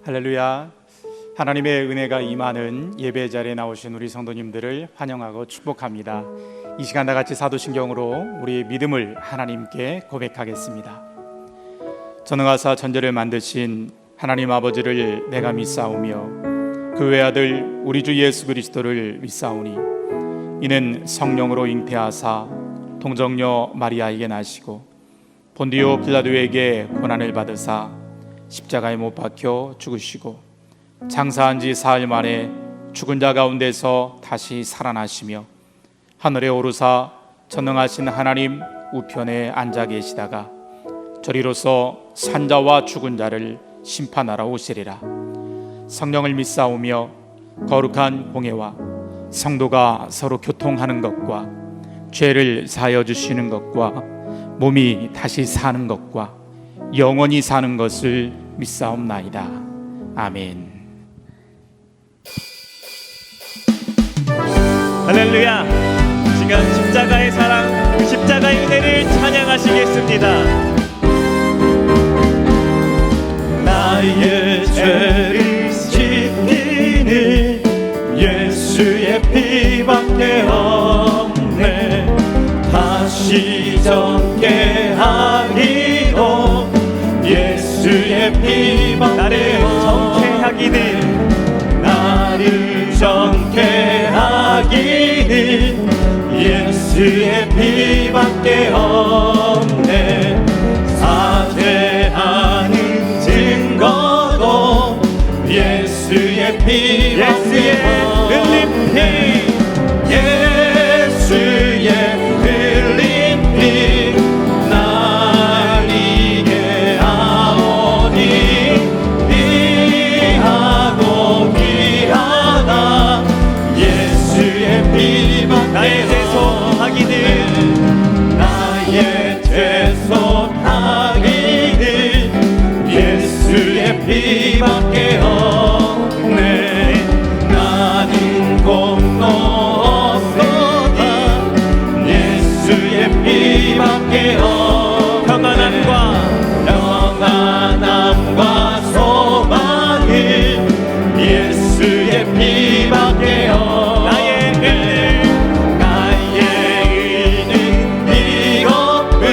할렐루야. 하나님의 은혜가 임하는 예배 자리에 나오신 우리 성도님들을 환영하고 축복합니다. 이 시간 다 같이 사도신경으로 우리의 믿음을 하나님께 고백하겠습니다. 전능하사 천지를 만드신 하나님 아버지를 내가 믿사오며 그 외아들 우리 주 예수 그리스도를 믿사오니 이는 성령으로 잉태하사 동정녀 마리아에게 나시고 본디오 빌라도에게 고난을 받으사 십자가에 못 박혀 죽으시고 장사한 지 사흘 만에 죽은 자 가운데서 다시 살아나시며 하늘에 오르사 전능하신 하나님 우편에 앉아 계시다가 저리로서 산자와 죽은 자를 심판하러 오시리라. 성령을 믿사오며 거룩한 공예와 성도가 서로 교통하는 것과 죄를 사하여 주시는 것과 몸이 다시 사는 것과 영원히 사는 것을 믿사옵나이다. 아멘. 할렐루야. 지금 십자가의 사랑, 그 십자가의 은혜를 찬양하시겠습니다. 나의 죄를 씻기는 예수의 피밖에 없네. 다시 정케 하기도 예수의 피밖에 나를 정케 하기는 예수의 피밖에 없네. 사죄하는 증거도 예수의 피밖에 없네. 예수의 흘린 피 날 이게 하오니 귀하고 귀하다. 예수의 피밖에 나의 죄 손하기는 나의 죄 손하기는 예수의 피밖에 없네. 나는 공로 없도다. 예수의 피밖에 없네. 평안함과 소망은 예수의 피밖에 없네. 나의 의는 이것뿐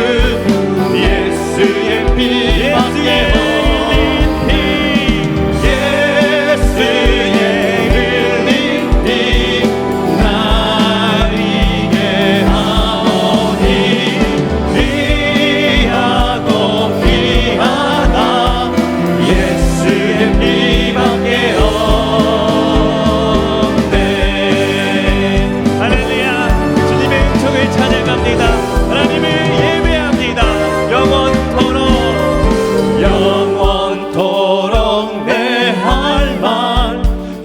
예수의 피밖에 없네. 예수의 흘린 피 날 이게 하오니 귀하고 귀하다. 예수의 피밖에 없네. 할렐루야. 주님의 은총을 찬양합니다. 하나님을 예배합니다. 영원토록 내 할 말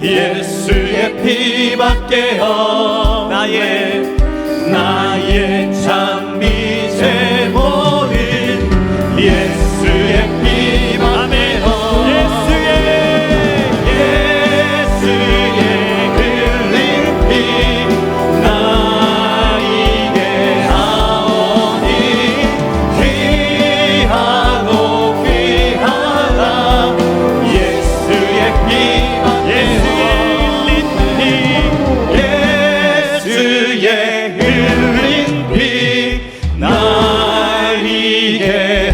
예수의 피밖에 없네. 나의 찬미 제물은 예수의 피밖에 없네. 예수의 흘린 피 날 이게 하오니 귀하고 귀하다. 예수의 피밖에 예수의 흘린 피 날 이게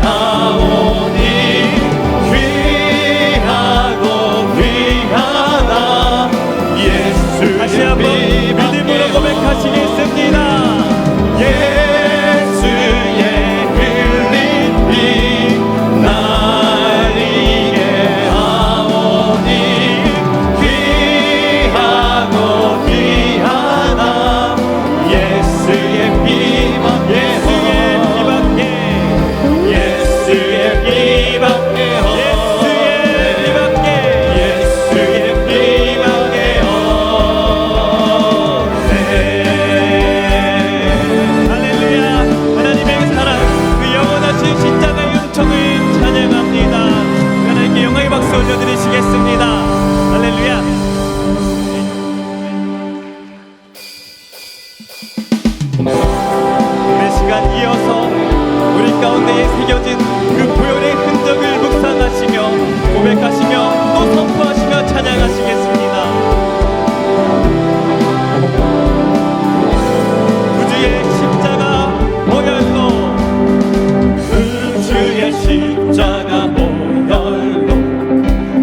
하오니 귀하고 귀하다. 다시 예수의 한번 믿음으로 고백하시겠습니다. 예수의 흘린 피 날 이게 하오니 귀하고 귀하다. 예수의 피밖에 없네. 예수의 피밖에 없네. 예수의 피밖에 없네. 할렐루야. 하나님의 사랑, 그 영원하신 십자가의 은총을 찬양합니다. 하나님께 영광의 박수 올려드리시겠습니다. 할렐루야. 오늘 시간 이어서 우리 가운데에 새겨진 그 보혈의 흔적을 묵상하시며 고백하시며 또 선포하시며 찬양하시겠습니다. 구주의 십자가 보혈로, 주의 십자가 보혈로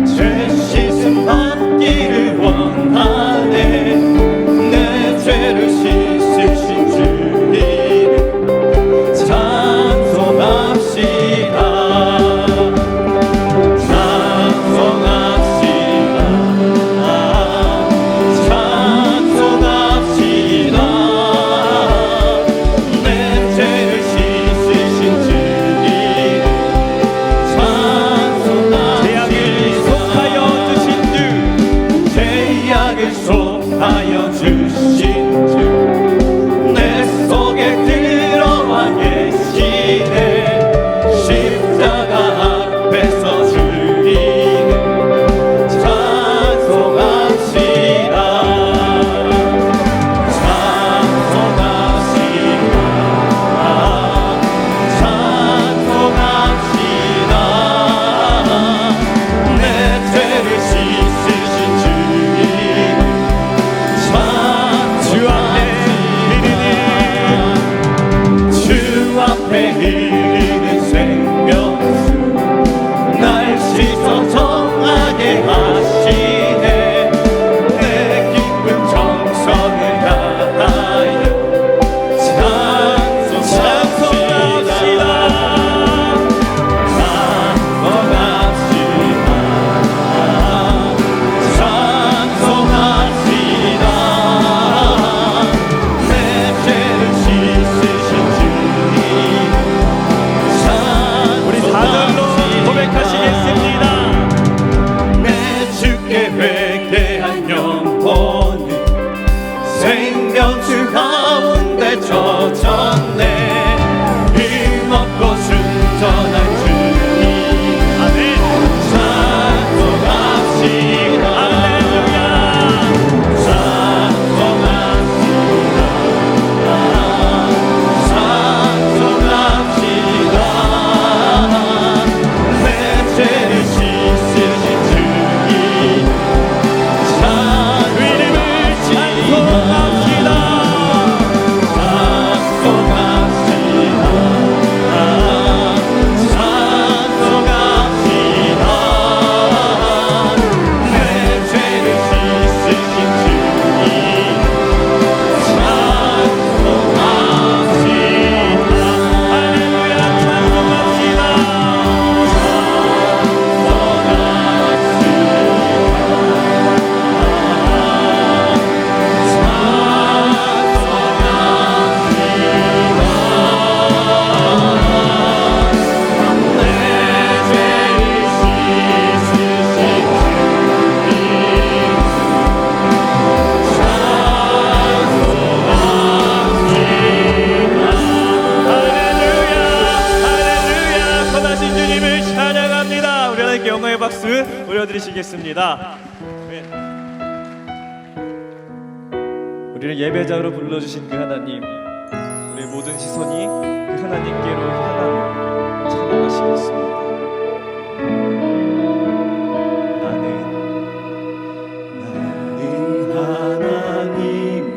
죄 씻음 받기를 원하네. 내 죄를 씻으신 주님 찬송합시다. 찬송합시다. 찬송합시다. 내 죄를 씻으신 주님 제약을 속하여 주신 주, 제약을 속하여 주신 주 내 속에 들어와 계시네. 십자가 앞에서 주님 찬송합시다. 찬송합시다. 찬송합시다. 내 죄를 씻으신 주님 주 앞에 찬송합시다. 주 앞에 흐르는 생명수 날 씻어 정하게 하시네. 내 기쁜 정성을 다하여 찬송합시다. 찬송합시다. 내 죄를 씻으신 주님 우리 4절로 고백하시겠습니다. 내 주께 회개한 영혼은 생명수 가운데 젖었네. 힘없고 순전한 주님 아멘. 찬송합시다. 할렐루야. 찬송합시다. 찬송합시다. 내 죄를 씻으신 주님 그 이름을 찬송합시다. 할렐루야. 찬송합시다. 할렐루야. 할렐루야. 선하신 주님을 찬양합니다. 우리 하나님께 영광의 박수 올려드리시겠습니다. 아멘. 우리를 예배자로 불러주신 그 하나님, 우리의 모든 시선이 그 하나님께로 향하며 찬양하시겠습니다. 하나님을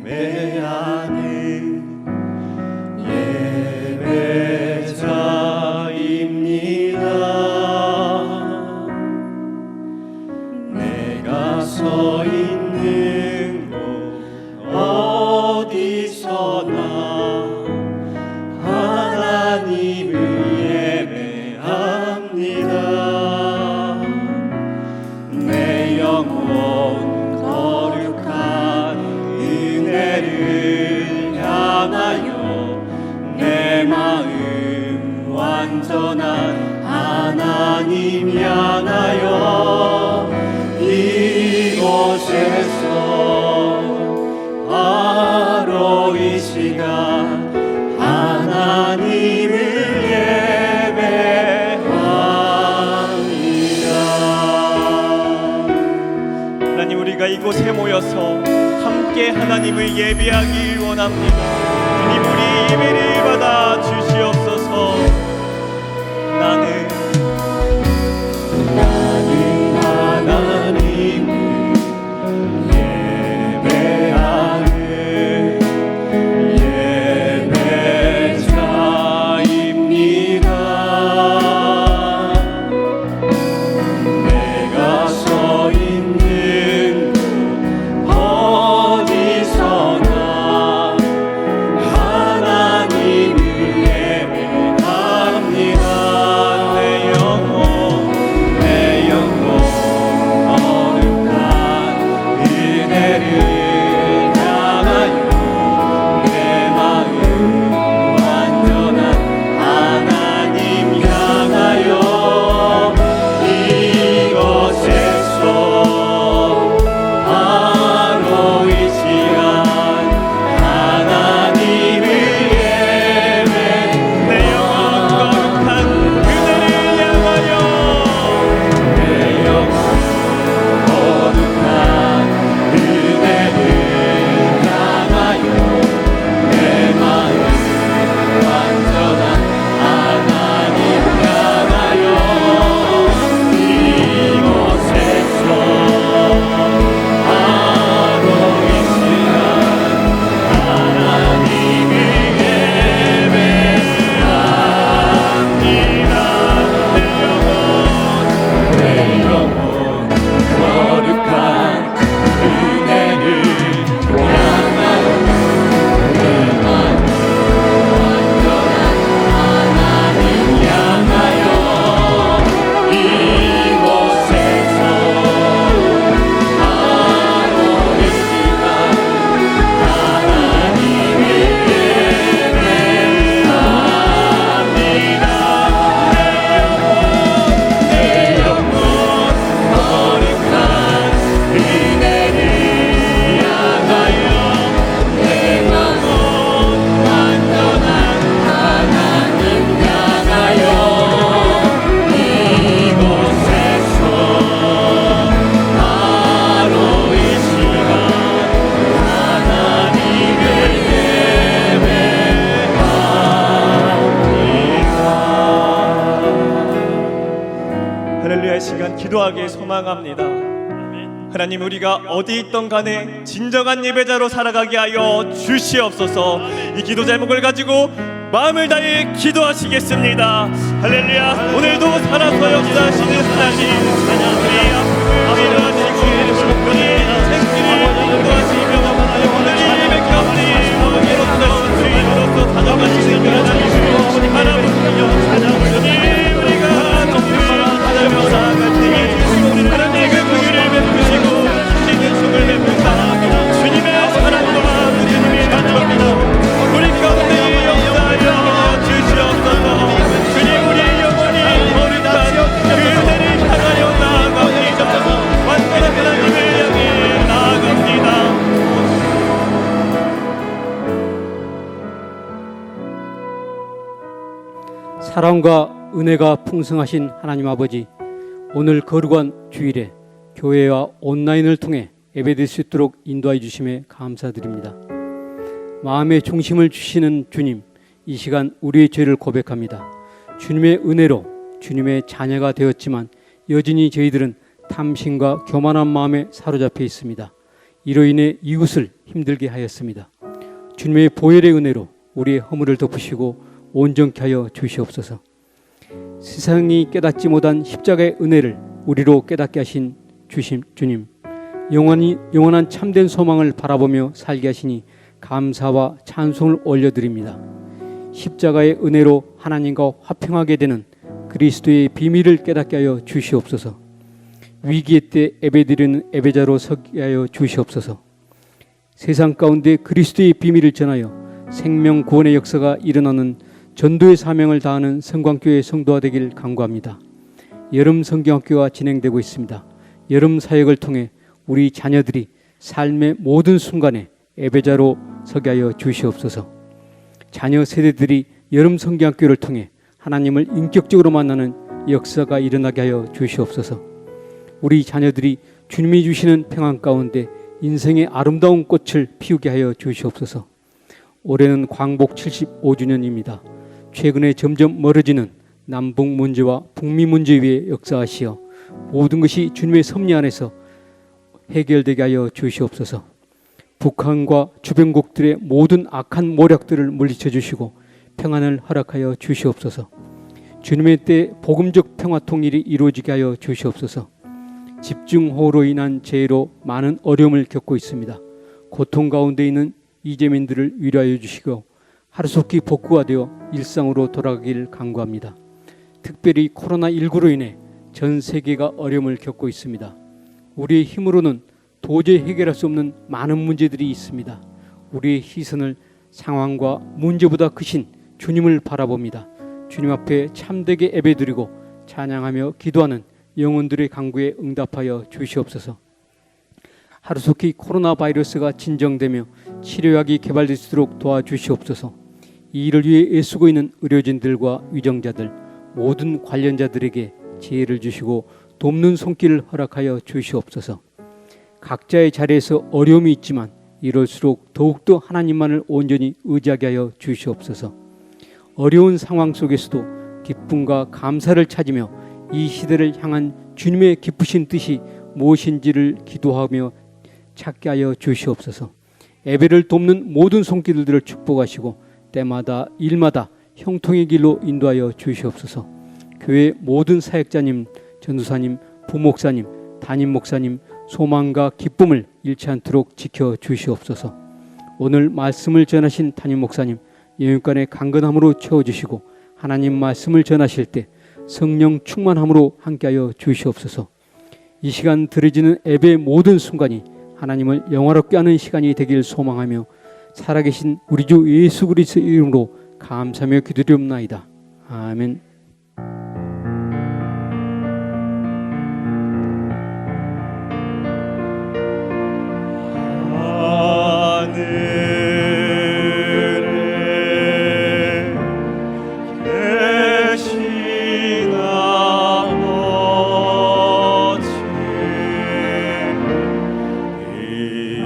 예배하는 예배자입니다. 내가 서 있는 곳 어디서나 하나님을 예배합니다. 내 영혼 거룩한 은혜를 향하여 내 마음 완전한 하나님 향하여 이곳에서 바로 이 시간 하나님을 예배합니다. 하나님, 우리가 이곳에 모여서 함께 하나님을 예배하길 원합니다. 주님, 우리 예배를 받아 주시옵소서. 나는 소망합니다. 하나님, 우리가 어디 있던 간에 진정한 예배자로 살아가게 하여 주시옵소서. 이 기도 제목을 가지고 마음을 다해 기도하시겠습니다. 할렐루야. 오늘도 살아서 역사하시는 하나님, 우리의 아픔을 치료하시고 우리의 생기를 인도하시며 오늘 이 예배 가운데 어머니로서 주인으로서 다정하시는 하나님 바라보시며 주님, 우리가 정말 하나님을 나아갈 때에 하나님의 그 긍휼을 베푸시고 주시는 손을 베푼다. 주님의 사랑과 주님의 감사합니다. 우리 가운데 역사하여 주시옵소서. 주님, 우리의 영혼이 거룩한 그대를 향하여 나아갑니다. 완전한 하나님을 향해 나아갑니다. 사랑과 은혜가 풍성하신 하나님 아버지, 오늘 거룩한 주일에 교회와 온라인을 통해 예배드릴 수 있도록 인도해 주심에 감사드립니다. 마음의 중심을 주시는 주님, 이 시간 우리의 죄를 고백합니다. 주님의 은혜로 주님의 자녀가 되었지만 여전히 저희들은 탐심과 교만한 마음에 사로잡혀 있습니다. 이로 인해 이웃을 힘들게 하였습니다. 주님의 보혈의 은혜로 우리의 허물을 덮으시고 온전케 하여 주시옵소서. 세상이 깨닫지 못한 십자가의 은혜를 우리로 깨닫게 하신 주님, 영원한 참된 소망을 바라보며 살게 하시니 감사와 찬송을 올려드립니다. 십자가의 은혜로 하나님과 화평하게 되는 그리스도의 비밀을 깨닫게 하여 주시옵소서. 위기의 때 예배드리는 예배자로 서게 하여 주시옵소서. 세상 가운데 그리스도의 비밀을 전하여 생명 구원의 역사가 일어나는 전도의 사명을 다하는 성광교회 성도가 되길 간구합니다. 여름 성경학교가 진행되고 있습니다. 여름 사역을 통해 우리 자녀들이 삶의 모든 순간에 예배자로 서게 하여 주시옵소서. 자녀 세대들이 여름 성경학교를 통해 하나님을 인격적으로 만나는 역사가 일어나게 하여 주시옵소서. 우리 자녀들이 주님이 주시는 평안 가운데 인생의 아름다운 꽃을 피우게 하여 주시옵소서. 올해는 광복 75주년입니다. 최근에 점점 멀어지는 남북 문제와 북미 문제 위에 역사하시어 모든 것이 주님의 섭리 안에서 해결되게 하여 주시옵소서. 북한과 주변국들의 모든 악한 모략들을 물리쳐 주시고 평안을 허락하여 주시옵소서. 주님의 때 복음적 평화 통일이 이루어지게 하여 주시옵소서. 집중호우로 인한 재해로 많은 어려움을 겪고 있습니다. 고통 가운데 있는 이재민들을 위로하여 주시고 하루속히 복구가 되어 일상으로 돌아가길 간구합니다. 특별히 코로나19로 인해 전 세계가 어려움을 겪고 있습니다. 우리의 힘으로는 도저히 해결할 수 없는 많은 문제들이 있습니다. 우리의 시선을 상황과 문제보다 크신 주님을 바라봅니다. 주님 앞에 참되게 예배드리고 찬양하며 기도하는 영혼들의 간구에 응답하여 주시옵소서. 하루속히 코로나 바이러스가 진정되며 치료약이 개발될 수 있도록 도와주시옵소서. 이 일을 위해 애쓰고 있는 의료진들과 위정자들, 모든 관련자들에게 지혜를 주시고 돕는 손길을 허락하여 주시옵소서. 각자의 자리에서 어려움이 있지만 이럴수록 더욱더 하나님만을 온전히 의지하게 하여 주시옵소서. 어려운 상황 속에서도 기쁨과 감사를 찾으며 이 시대를 향한 주님의 기쁘신 뜻이 무엇인지를 기도하며 찾게 하여 주시옵소서. 예배를 돕는 모든 손길들을 축복하시고 때마다 일마다 형통의 길로 인도하여 주시옵소서. 교회 모든 사역자님, 전도사님, 부목사님, 담임 목사님 소망과 기쁨을 잃지 않도록 지켜 주시옵소서. 오늘 말씀을 전하신 담임 목사님 영육간의 강건함으로 채워주시고 하나님 말씀을 전하실 때 성령 충만함으로 함께하여 주시옵소서. 이 시간 드려지는 예배의 모든 순간이 하나님을 영화롭게 하는 시간이 되길 소망하며 살아계신 우리 주 예수 그리스도의 이름으로 감사하며 기도드리옵나이다. 아멘.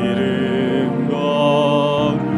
이름 거룩하사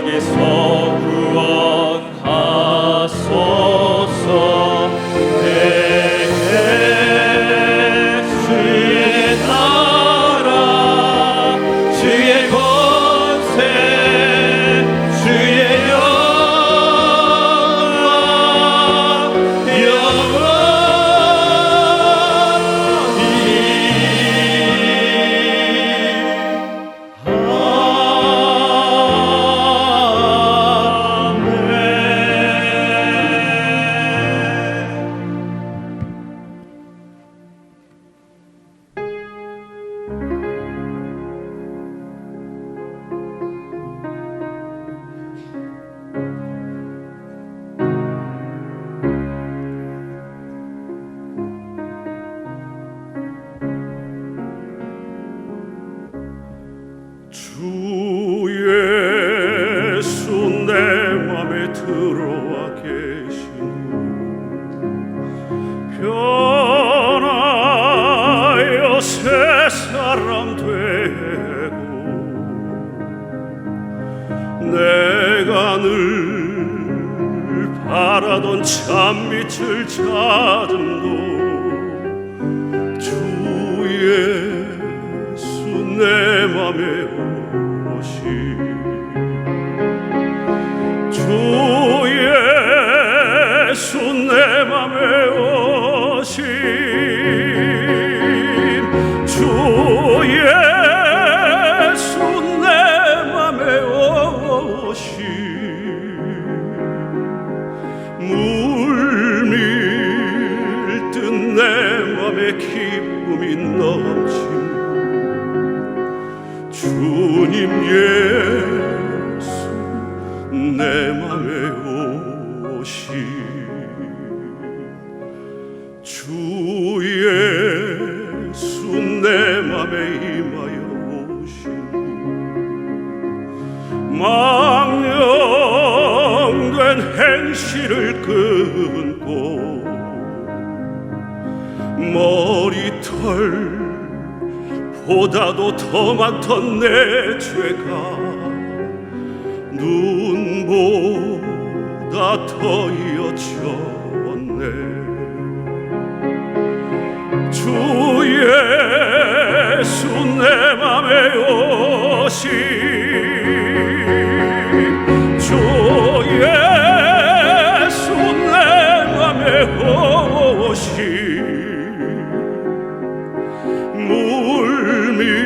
악에서 구원하소서. 내게 주의 나라 주의 권세 주의 주 예수 내 맘에 들어와 계시니 변하여 새 사람 되고 내가 늘 바라던 참빛을 찾음도 주 예수 내 맘에 오시 주 예수 내 맘에 오시 주 예수 내 맘에 오시 물밀듯 내 맘에 기쁨이 넘치네 주님 예수 내 맘에 오시 주 예수 내 맘에 임하여 오시니 망령된 행실을 끊고 머리털 보다도 더 많던 내 죄가 눈보다 더 이어졌네 주 예수 내 맘에 오시 주 예수 내 맘에 오시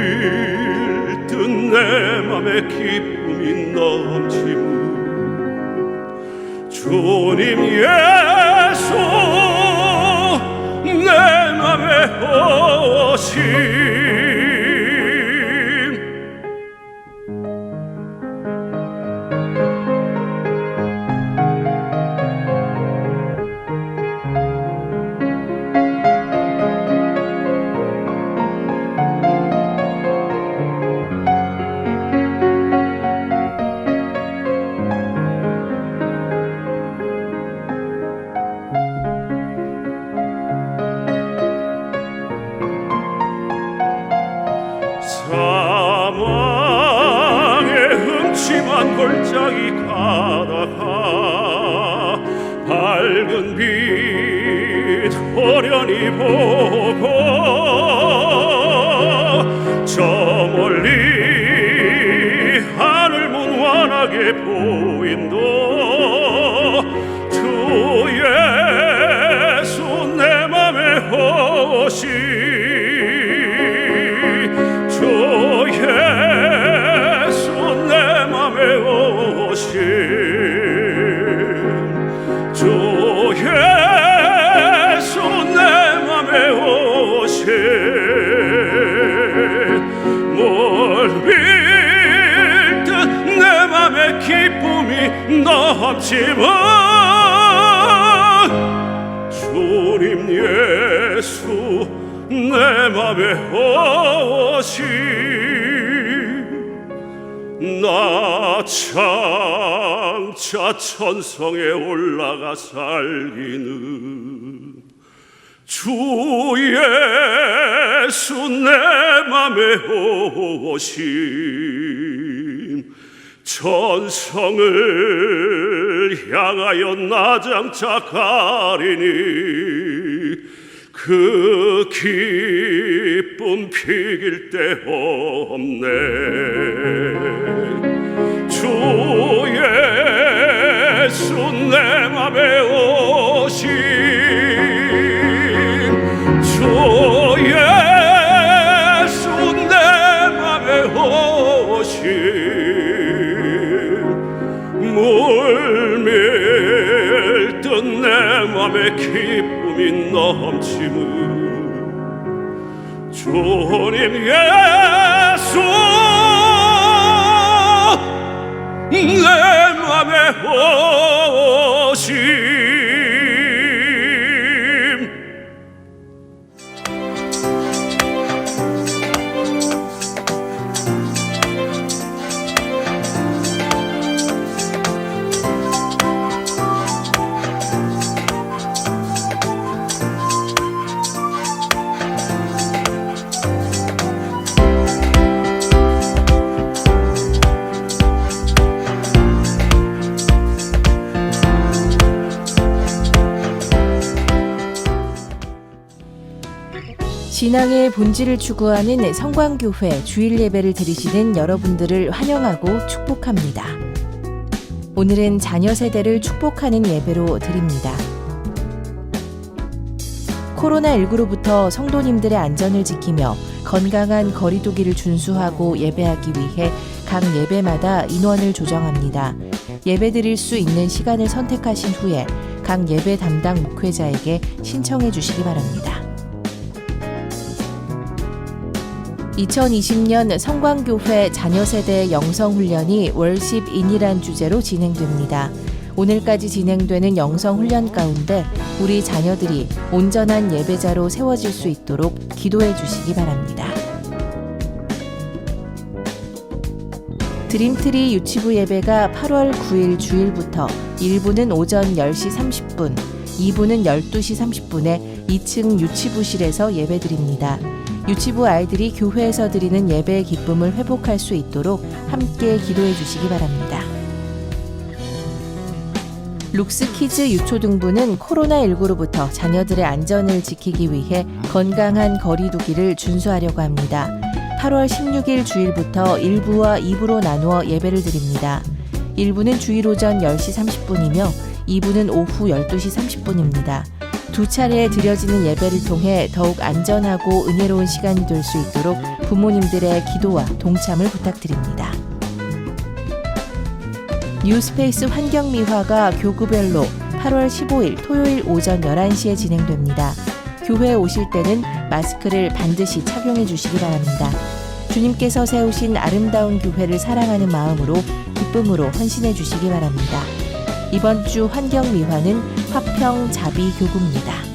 물밀듯 내 맘에 기쁨이 넘치고 주님 예수 내 맘에 오시 사망의 흠침한 골짜기 가다가 밝은 빛 호련히 보고 저 멀리 하늘 문완하게 보인도 주 예수 내 맘에 오시 주 예수 내 맘에 오시 주 예수 내 맘에 오시 멀밀듯 내 맘에 기쁨이 넘치면 주님 예수 내 맘에 오시 나 장차 천성에 올라가 살기는 주 예수 내 맘에 오심 천성을 향하여 나장차 가리니 그 기쁨 피길 데 없네. 주 예수 내 맘에 오신 주 예수 내 맘에 오신 물밀듯 내 맘에 기쁨이 넘치는 주님 예수 내 맘에 오심. 신앙의 본질을 추구하는 성광교회 주일 예배를 드리시는 여러분들을 환영하고 축복합니다. 오늘은 자녀 세대를 축복하는 예배로 드립니다. 코로나19로부터 성도님들의 안전을 지키며 건강한 거리두기를 준수하고 예배하기 위해 각 예배마다 인원을 조정합니다. 예배 드릴 수 있는 시간을 선택하신 후에 각 예배 담당 목회자에게 신청해 주시기 바랍니다. 2020년 성광교회 자녀세대 영성훈련이 월십인이란 주제로 진행됩니다. 오늘까지 진행되는 영성훈련 가운데 우리 자녀들이 온전한 예배자로 세워질 수 있도록 기도해 주시기 바랍니다. 드림트리 유치부 예배가 8월 9일 주일부터 1부는 오전 10시 30분, 2부는 12시 30분에 2층 유치부실에서 예배드립니다. 유치부 아이들이 교회에서 드리는 예배의 기쁨을 회복할 수 있도록 함께 기도해 주시기 바랍니다. 룩스키즈 유초등부는 코로나19로부터 자녀들의 안전을 지키기 위해 건강한 거리두기를 준수하려고 합니다. 8월 16일 주일부터 1부와 2부로 나누어 예배를 드립니다. 1부는 주일 오전 10시 30분이며 2부는 오후 12시 30분입니다. 두 차례에 드려지는 예배를 통해 더욱 안전하고 은혜로운 시간이 될 수 있도록 부모님들의 기도와 동참을 부탁드립니다. 뉴스페이스 환경미화가 교구별로 8월 15일 토요일 오전 11시에 진행됩니다. 교회에 오실 때는 마스크를 반드시 착용해 주시기 바랍니다. 주님께서 세우신 아름다운 교회를 사랑하는 마음으로 기쁨으로 헌신해 주시기 바랍니다. 이번 주 환경미화는 화평자비교구입니다.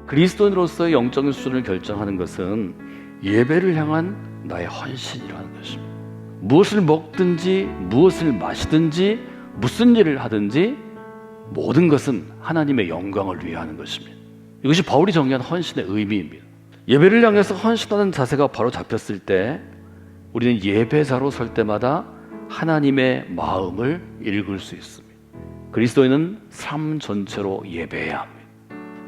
그리스도인으로서의 영적인 수준을 결정하는 것은 예배를 향한 나의 헌신이라는 것입니다. 무엇을 먹든지 무엇을 마시든지 무슨 일을 하든지 모든 것은 하나님의 영광을 위해 하는 것입니다. 이것이 바울이 정의한 헌신의 의미입니다. 예배를 향해서 헌신하는 자세가 바로 잡혔을 때 우리는 예배자로 설 때마다 하나님의 마음을 읽을 수 있습니다. 그리스도인은 삶 전체로 예배해야 합니다.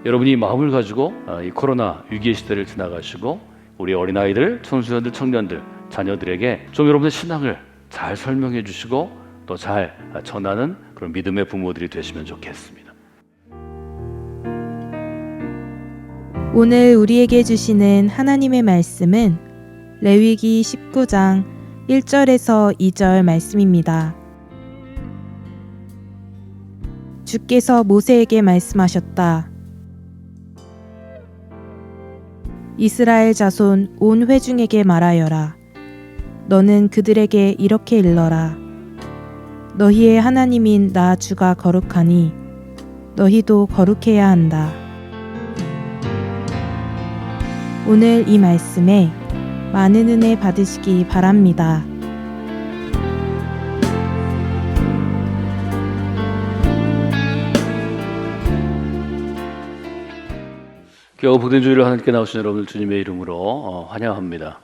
여러분이 마음을 가지고 이 코로나 위기의 시대를 지나가시고 우리 어린아이들, 청소년들, 청년들, 자녀들에게 좀 여러분의 신앙을 잘 설명해 주시고 또 잘 전하는 그런 믿음의 부모들이 되시면 좋겠습니다. 오늘 우리에게 주시는 하나님의 말씀은 레위기 19장 1절에서 2절 말씀입니다. 주께서 모세에게 말씀하셨다. 이스라엘 자손 온 회중에게 말하여라. 너는 그들에게 이렇게 일러라. 너희의 하나님인 나 주가 거룩하니 너희도 거룩해야 한다. 오늘 이 말씀에 많은 은혜 받으시기 바랍니다. 겨우 복된 주일을 하나님께 나오신 여러분을 주님의 이름으로 환영합니다.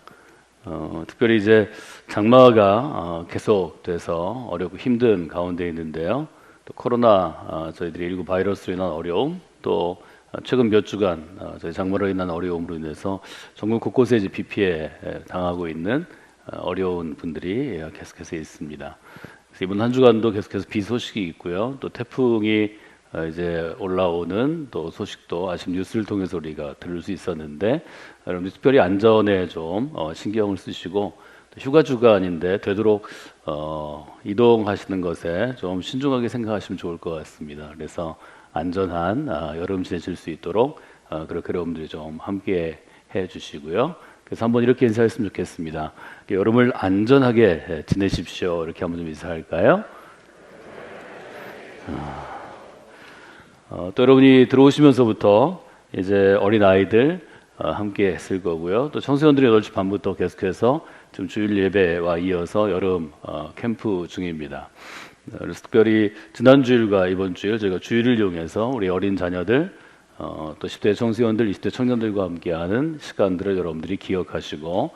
특별히 이제 장마가 계속돼서 어렵고 힘든 가운데 있는데요. 또 코로나 저희들이 19 바이러스로 인한 어려움, 또 최근 몇 주간 저희 장마로 인한 어려움으로 인해서 전국 곳곳에 이제 비 피해 당하고 있는 어려운 분들이 계속해서 있습니다. 그래서 이번 한 주간도 계속해서 비 소식이 있고요. 또 태풍이 이제 올라오는 또 소식도 아침 뉴스를 통해서 우리가 들을 수 있었는데, 여러분들 특별히 안전에 좀 신경을 쓰시고, 또 휴가 주간인데 되도록 이동하시는 것에 좀 신중하게 생각하시면 좋을 것 같습니다. 그래서 안전한 여름 지내실 수 있도록 그렇게 여러분들이 좀 함께 해주시고요. 그래서 한번 이렇게 인사했으면 좋겠습니다. 여름을 안전하게 지내십시오. 이렇게 한번 좀 인사할까요? 또 여러분이 들어오시면서부터 이제 어린 아이들 함께 했을 거고요. 또 청소년들이 8시 반부터 계속해서 지금 주일 예배와 이어서 여름 캠프 중입니다. 그래서 특별히 지난 주일과 이번 주일 저희가 주일을 이용해서 우리 어린 자녀들, 또 10대 청소년들, 20대 청년들과 함께하는 시간들을 여러분들이 기억하시고,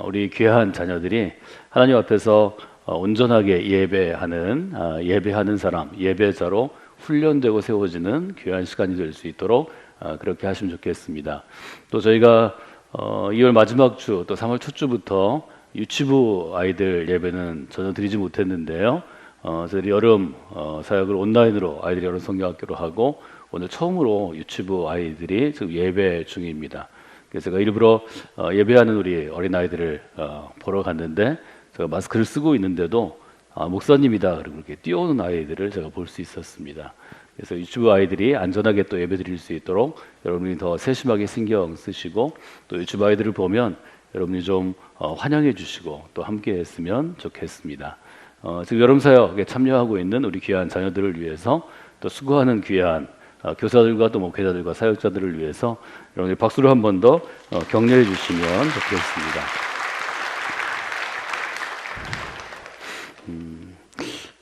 우리 귀한 자녀들이 하나님 앞에서 온전하게 예배하는 사람, 예배자로 훈련되고 세워지는 귀한 시간이 될 수 있도록 그렇게 하시면 좋겠습니다. 또 저희가 2월 마지막 주, 또 3월 첫 주부터 유치부 아이들 예배는 전혀 드리지 못했는데요. 저희들이 여름 사역을 온라인으로 아이들이 여름 성경학교로 하고, 오늘 처음으로 유치부 아이들이 지금 예배 중입니다. 그래서 제가 일부러 예배하는 우리 어린 아이들을 보러 갔는데, 제가 마스크를 쓰고 있는데도 목사님이다 그리고 이렇게 뛰어오는 아이들을 제가 볼 수 있었습니다. 그래서 유치부 아이들이 안전하게 또 예배 드릴 수 있도록 여러분이 더 세심하게 신경 쓰시고, 또 유치부 아이들을 보면 여러분이 좀 환영해 주시고 또 함께 했으면 좋겠습니다. 지금 여름 사역에 참여하고 있는 우리 귀한 자녀들을 위해서, 또 수고하는 귀한 교사들과 또 목회자들과 사역자들을 위해서 여러분이 박수를 한 번 더 격려해 주시면 좋겠습니다.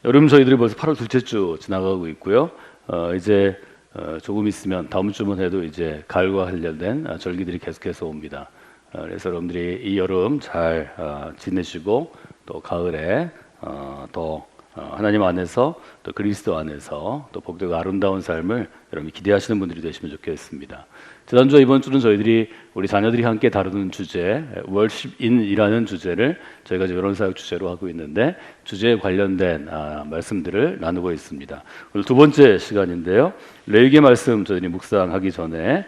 여름 저희들이 벌써 8월 둘째 주 지나가고 있고요. 이제 조금 있으면 다음 주만 해도 이제 가을과 관련된 절기들이 계속해서 옵니다. 그래서 여러분들이 이 여름 잘 지내시고, 또 가을에 더 하나님 안에서, 또 그리스도 안에서 또 복되고 아름다운 삶을 여러분이 기대하시는 분들이 되시면 좋겠습니다. 지난주와 이번 주는 저희들이 우리 자녀들이 함께 다루는 주제, 월십인이라는 주제를 저희가 여론사역 주제로 하고 있는데, 주제에 관련된 말씀들을 나누고 있습니다. 오늘 두 번째 시간인데요. 레위기 말씀 저희들이 묵상하기 전에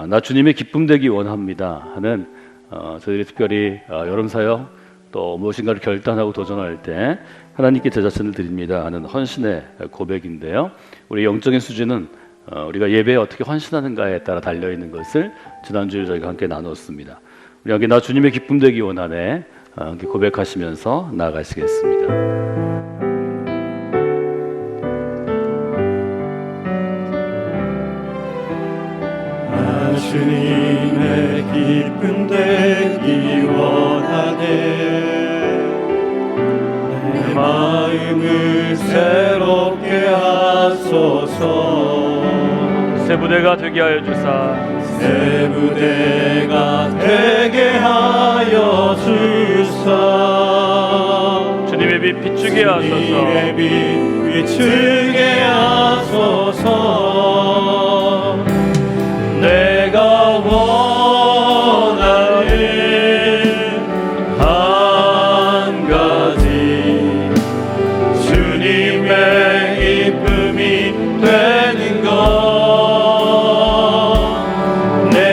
나 주님의 기쁨 되기 원합니다 하는, 저희들이 특별히 여름사역 또 무엇인가를 결단하고 도전할 때 하나님께 제 자신을 드립니다 하는 헌신의 고백인데요. 우리 영적인 수준은 우리가 예배에 어떻게 헌신하는가에 따라 달려있는 것을 지난주에 저희가 함께 나눴습니다. 우리 함께 나 주님의 기쁨 되기 원하네 함께 고백하시면서 나아가시겠습니다. 나 주님의 기쁨 되기 원하네. 내 마음을 새롭게 하소서. 새 부대가 되게 하여 주사, 새 부대가 되게 하여 주사. 주님의 빛 비추게 하소서. 주님의 빛 비추게 하소서. 내가 원하는 한 가지, 주님의 기쁨이 되는 것. 내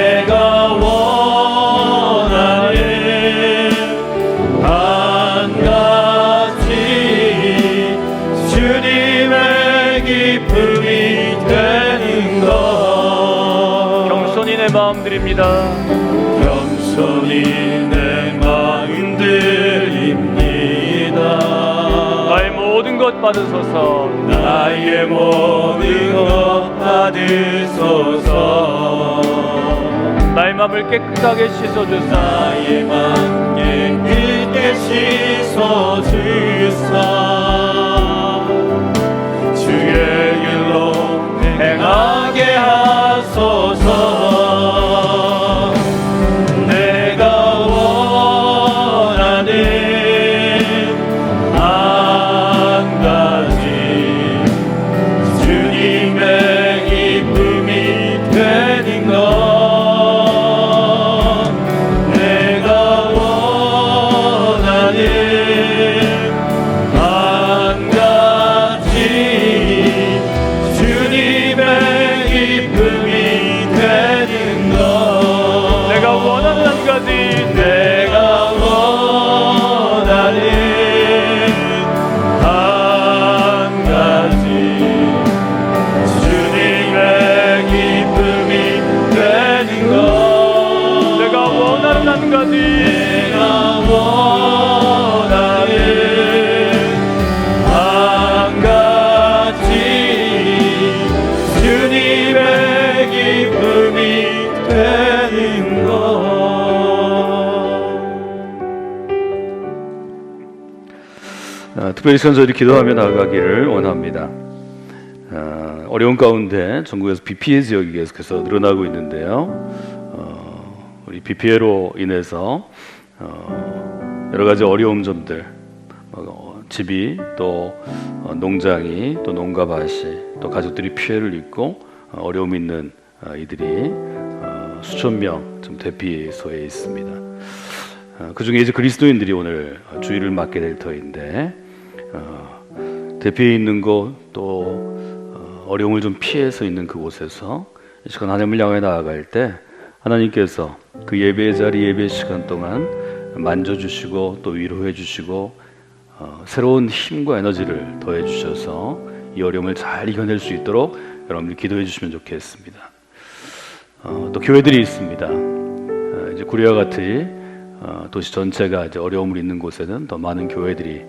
마음 드립니다. 겸손히 내 마음 드립니다. 나의 모든 것 받으소서. 나의 모든 것 받으소서. 나의 마음을 깨끗하게 씻어주사. 나의 마음 깨끗게 씻어주사. 주의 길로 행하게 하소서. 내가 원하는 한 가지 주님의 기쁨이 되는 것. 내가 원하는 한 가지 주님의 기쁨이 되는 것. 내가 원하는 한 가지. 내가 원하는 한 가지 주님의 기쁨이 되는 것. 내가 원하는 한 가지. 내가 원하는 한 가지 주님의 기쁨이 되는 것. 특별히 선서들이 기도하며 나아가기를 원합니다. 어려운 가운데 전국에서 비 피해 지역이 계속해서 늘어나고 있는데요. 우리 비 피해로 인해서 여러 가지 어려운 점들, 집이 또 농장이 또 농가 밭이 또 가족들이 피해를 입고 어려움 있는 이들이 수천 명 지금 대피소에 있습니다. 그 중에 이제 그리스도인들이 오늘 주일을 맞게 될 터인데 대피해 있는 곳 또 어려움을 좀 피해서 있는 그곳에서 이 시간 하나님을 향해 나아갈 때 하나님께서 그 예배의 자리 예배 시간 동안 만져주시고 또 위로해 주시고 새로운 힘과 에너지를 더해 주셔서 이 어려움을 잘 이겨낼 수 있도록 여러분들 기도해 주시면 좋겠습니다. 또 교회들이 있습니다. 이제 구리와 같이 도시 전체가 이제 어려움을 있는 곳에는 더 많은 교회들이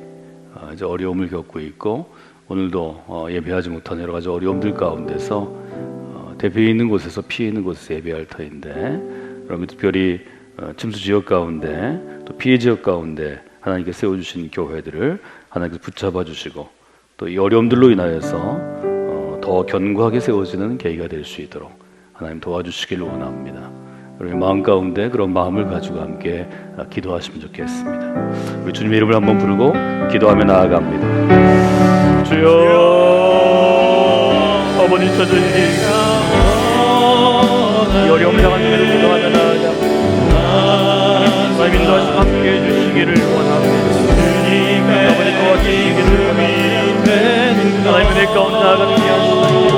이제 어려움을 겪고 있고 오늘도 예배하지 못한 여러 가지 어려움들 가운데서 대피해 있는 곳에서 피해 있는 곳에서 예배할 터인데 여러분 특별히 침수 지역 가운데 또 피해 지역 가운데 하나님께 세워주신 교회들을 하나님께서 붙잡아 주시고 또 이 어려움들로 인하여서 더 견고하게 세워지는 계기가 될 수 있도록 하나님 도와주시기를 원합니다. 여러분 마음 가운데 그런 마음을 가지고 함께 기도하시면 좋겠습니다. 우리 주님의 이름을 한번 부르고 기도하며 나아갑니다. 주여 아버지 천주님 이 어려움을 당한 중에도 기도하며 나아갑니다. 하나님 인도하심 함께 해주시기를 원합니다. 아버지 도와주시기를 원합니다. 하나님 은혜 가운데 나아가는 게 하시옵소서.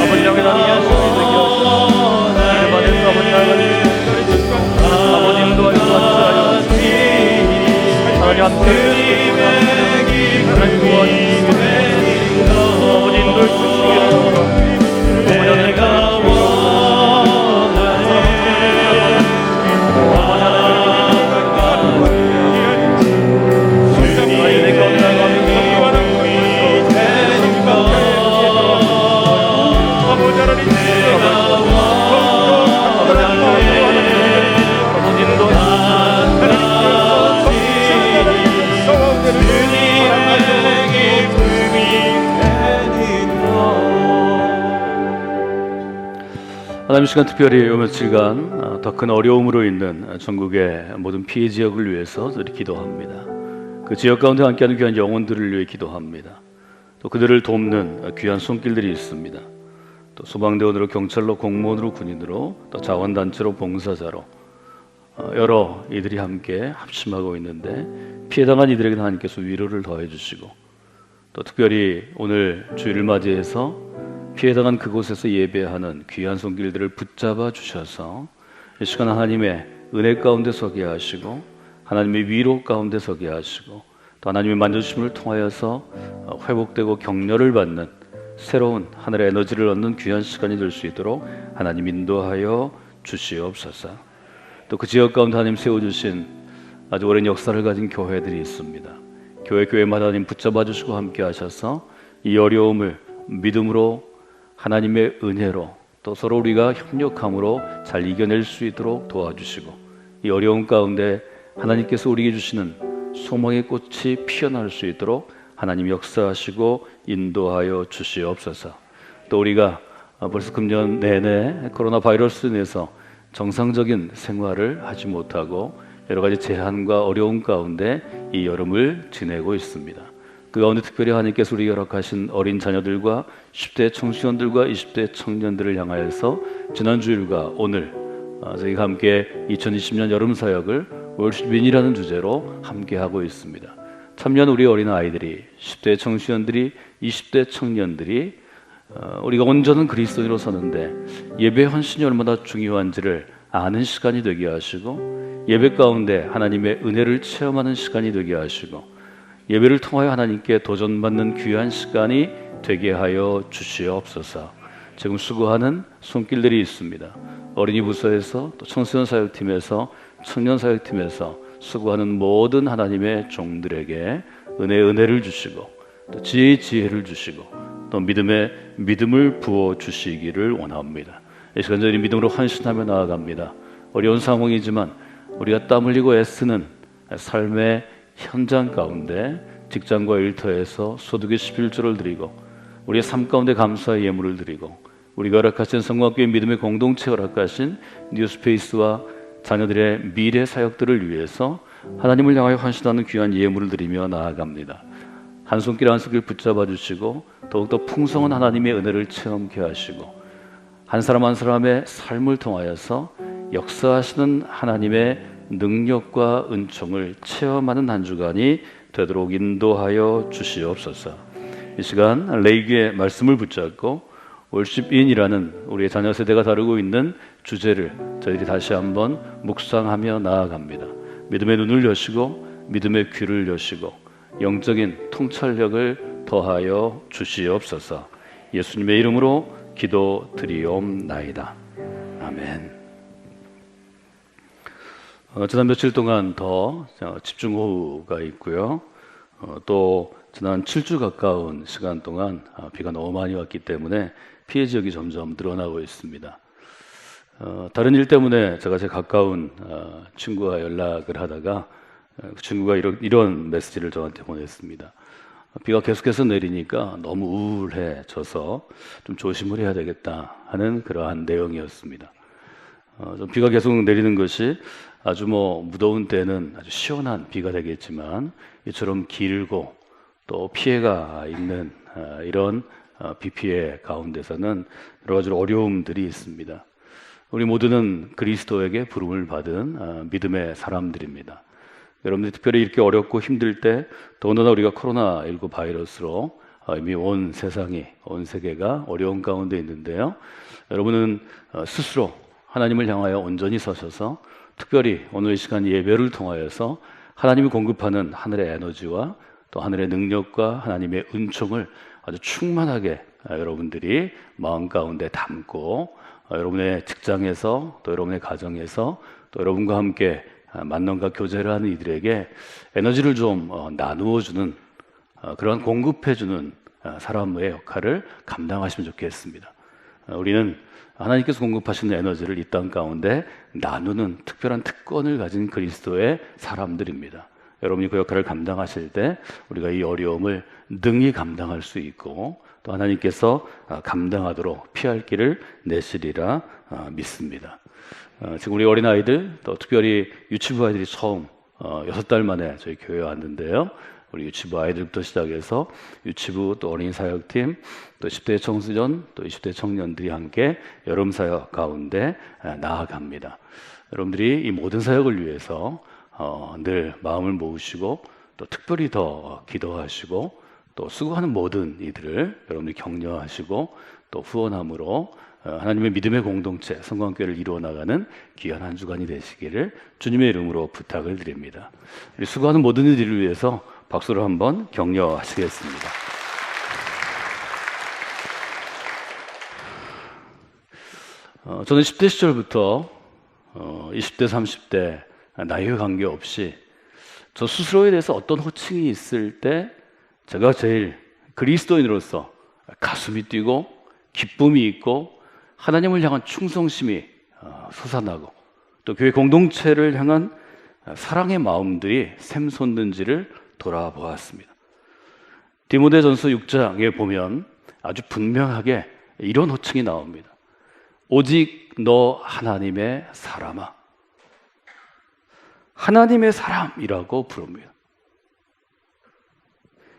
아버지 향해 나는 게 하시옵소서. 이름 안에서 아버지 나아가는 아버지 인도하시고 하시옵소서. 하나님 함께 해주시기를 원합니다. 하나님 도와주시기를 아버지 인도해 주시기를 원합니다. 내가 하나님 시간 특별히 요 며칠간 더 큰 어려움으로 있는 전국의 모든 피해 지역을 위해서 저희 기도합니다. 그 지역 가운데 함께하는 귀한 영혼들을 위해 기도합니다. 또 그들을 돕는 귀한 손길들이 있습니다. 또 소방대원으로 경찰로 공무원으로 군인으로 또 자원단체로 봉사자로 여러 이들이 함께 합심하고 있는데 피해당한 이들에게 하나님께서 위로를 더해 주시고 또 특별히 오늘 주일을 맞이해서 피해당한 그곳에서 예배하는 귀한 손길들을 붙잡아 주셔서 이 시간 하나님의 은혜 가운데 서게 하시고 하나님의 위로 가운데 서게 하시고 또 하나님의 만져주심을 통하여서 회복되고 격려를 받는 새로운 하늘의 에너지를 얻는 귀한 시간이 될 수 있도록 하나님 인도하여 주시옵소서. 또 그 지역 가운데 하나님 세워주신 아주 오랜 역사를 가진 교회들이 있습니다. 교회마다 하나님 붙잡아 주시고 함께 하셔서 이 어려움을 믿음으로 하나님의 은혜로 또 서로 우리가 협력함으로 잘 이겨낼 수 있도록 도와주시고 이 어려움 가운데 하나님께서 우리에게 주시는 소망의 꽃이 피어날 수 있도록 하나님 역사하시고 인도하여 주시옵소서. 또 우리가 벌써 금년 내내 코로나 바이러스로 인해서 정상적인 생활을 하지 못하고 여러 가지 제한과 어려움 가운데 이 여름을 지내고 있습니다. 그 가운데 특별히 하나님께서 우리에게 허락하신 어린 자녀들과 10대 청소년들과 20대 청년들을 향하여서 지난 주일과 오늘 저희가 함께 2020년 여름 사역을 월십인이라는 주제로 함께 하고 있습니다. 참여한 우리 어린 아이들이 10대 청소년들이 20대 청년들이 우리가 온전한 그리스도인으로 서는데 예배 헌신이 얼마나 중요한지를 아는 시간이 되게 하시고 예배 가운데 하나님의 은혜를 체험하는 시간이 되게 하시고 예배를 통하여 하나님께 도전받는 귀한 시간이 되게 하여 주시옵소서. 지금 수고하는 손길들이 있습니다. 어린이 부서에서 또 청소년 사역팀에서 청년 사역팀에서 수고하는 모든 하나님의 종들에게 은혜를 주시고 또 지혜를 주시고 또 믿음을 부어 주시기를 원합니다. 이 시간 저희 믿음으로 헌신하며 나아갑니다. 어려운 상황이지만 우리가 땀 흘리고 애쓰는 삶의 현장 가운데 직장과 일터에서 소득의 11조를 드리고 우리의 삶 가운데 감사의 예물을 드리고 우리가 허락하신 성공학교의 믿음의 공동체 허락하신 뉴스페이스와 자녀들의 미래 사역들을 위해서 하나님을 향하여 헌신하는 귀한 예물을 드리며 나아갑니다. 한 손길 한 손길 붙잡아 주시고 더욱더 풍성한 하나님의 은혜를 체험케 하시고 한 사람 한 사람의 삶을 통하여서 역사하시는 하나님의 능력과 은총을 체험하는 한 주간이 되도록 인도하여 주시옵소서. 이 시간 레이기의 말씀을 붙잡고 월십인이라는 우리의 자녀 세대가 다루고 있는 주제를 저희들이 다시 한번 묵상하며 나아갑니다. 믿음의 눈을 여시고 믿음의 귀를 여시고 영적인 통찰력을 더하여 주시옵소서. 예수님의 이름으로 기도드리옵나이다. 아멘. 지난 며칠 동안 더 집중호우가 있고요. 또 지난 7주 가까운 시간 동안 비가 너무 많이 왔기 때문에 피해 지역이 점점 늘어나고 있습니다. 다른 일 때문에 제가 제 가까운 친구와 연락을 하다가 그 친구가 이런 메시지를 저한테 보냈습니다. 비가 계속해서 내리니까 너무 우울해져서 좀 조심을 해야 되겠다 하는 그러한 내용이었습니다. 비가 계속 내리는 것이 아주 무더운 때는 아주 시원한 비가 되겠지만 이처럼 길고 또 피해가 있는 이런 비 피해 가운데서는 여러 가지 어려움들이 있습니다. 우리 모두는 그리스도에게 부름을 받은 믿음의 사람들입니다. 여러분들이 특별히 이렇게 어렵고 힘들 때 더군다나 우리가 코로나19 바이러스로 이미 온 세상이, 온 세계가 어려운 가운데 있는데요. 여러분은 스스로 하나님을 향하여 온전히 서셔서 특별히 오늘 이 시간 예배를 통하여서 하나님이 공급하는 하늘의 에너지와 또 하늘의 능력과 하나님의 은총을 아주 충만하게 여러분들이 마음 가운데 담고 여러분의 직장에서 또 여러분의 가정에서 또 여러분과 함께 만남과 교제를 하는 이들에게 에너지를 좀 나누어주는 그런 공급해주는 사람의 역할을 감당하시면 좋겠습니다. 우리는 하나님께서 공급하시는 에너지를 이 땅 가운데 나누는 특별한 특권을 가진 그리스도의 사람들입니다. 여러분이 그 역할을 감당하실 때 우리가 이 어려움을 능히 감당할 수 있고 또 하나님께서 감당하도록 피할 길을 내시리라 믿습니다. 지금 우리 어린아이들 또 특별히 유치부 아이들이 처음 6달 만에 저희 교회에 왔는데요. 우리 유치부 아이들부터 시작해서 유치부 또 어린이 사역팀 또 10대 청소년 또 20대 청년들이 함께 여름 사역 가운데 나아갑니다. 여러분들이 이 모든 사역을 위해서 늘 마음을 모으시고 또 특별히 더 기도하시고 또 수고하는 모든 이들을 여러분들이 격려하시고 또 후원함으로 하나님의 믿음의 공동체 성광교회를 이루어 나가는 귀한 한 주간이 되시기를 주님의 이름으로 부탁을 드립니다. 우리 수고하는 모든 이들을 위해서 박수를 한번 격려하시겠습니다. 저는 10대 시절부터 20대, 30대 나이에 관계없이 저 스스로에 대해서 어떤 호칭이 있을 때 제가 제일 그리스도인으로서 가슴이 뛰고 기쁨이 있고 하나님을 향한 충성심이 솟아나고 또 교회 공동체를 향한 사랑의 마음들이 샘솟는지를 돌아보았습니다. 디모데전서 6장에 보면 아주 분명하게 이런 호칭이 나옵니다. 오직 너 하나님의 사람아. 하나님의 사람이라고 부릅니다.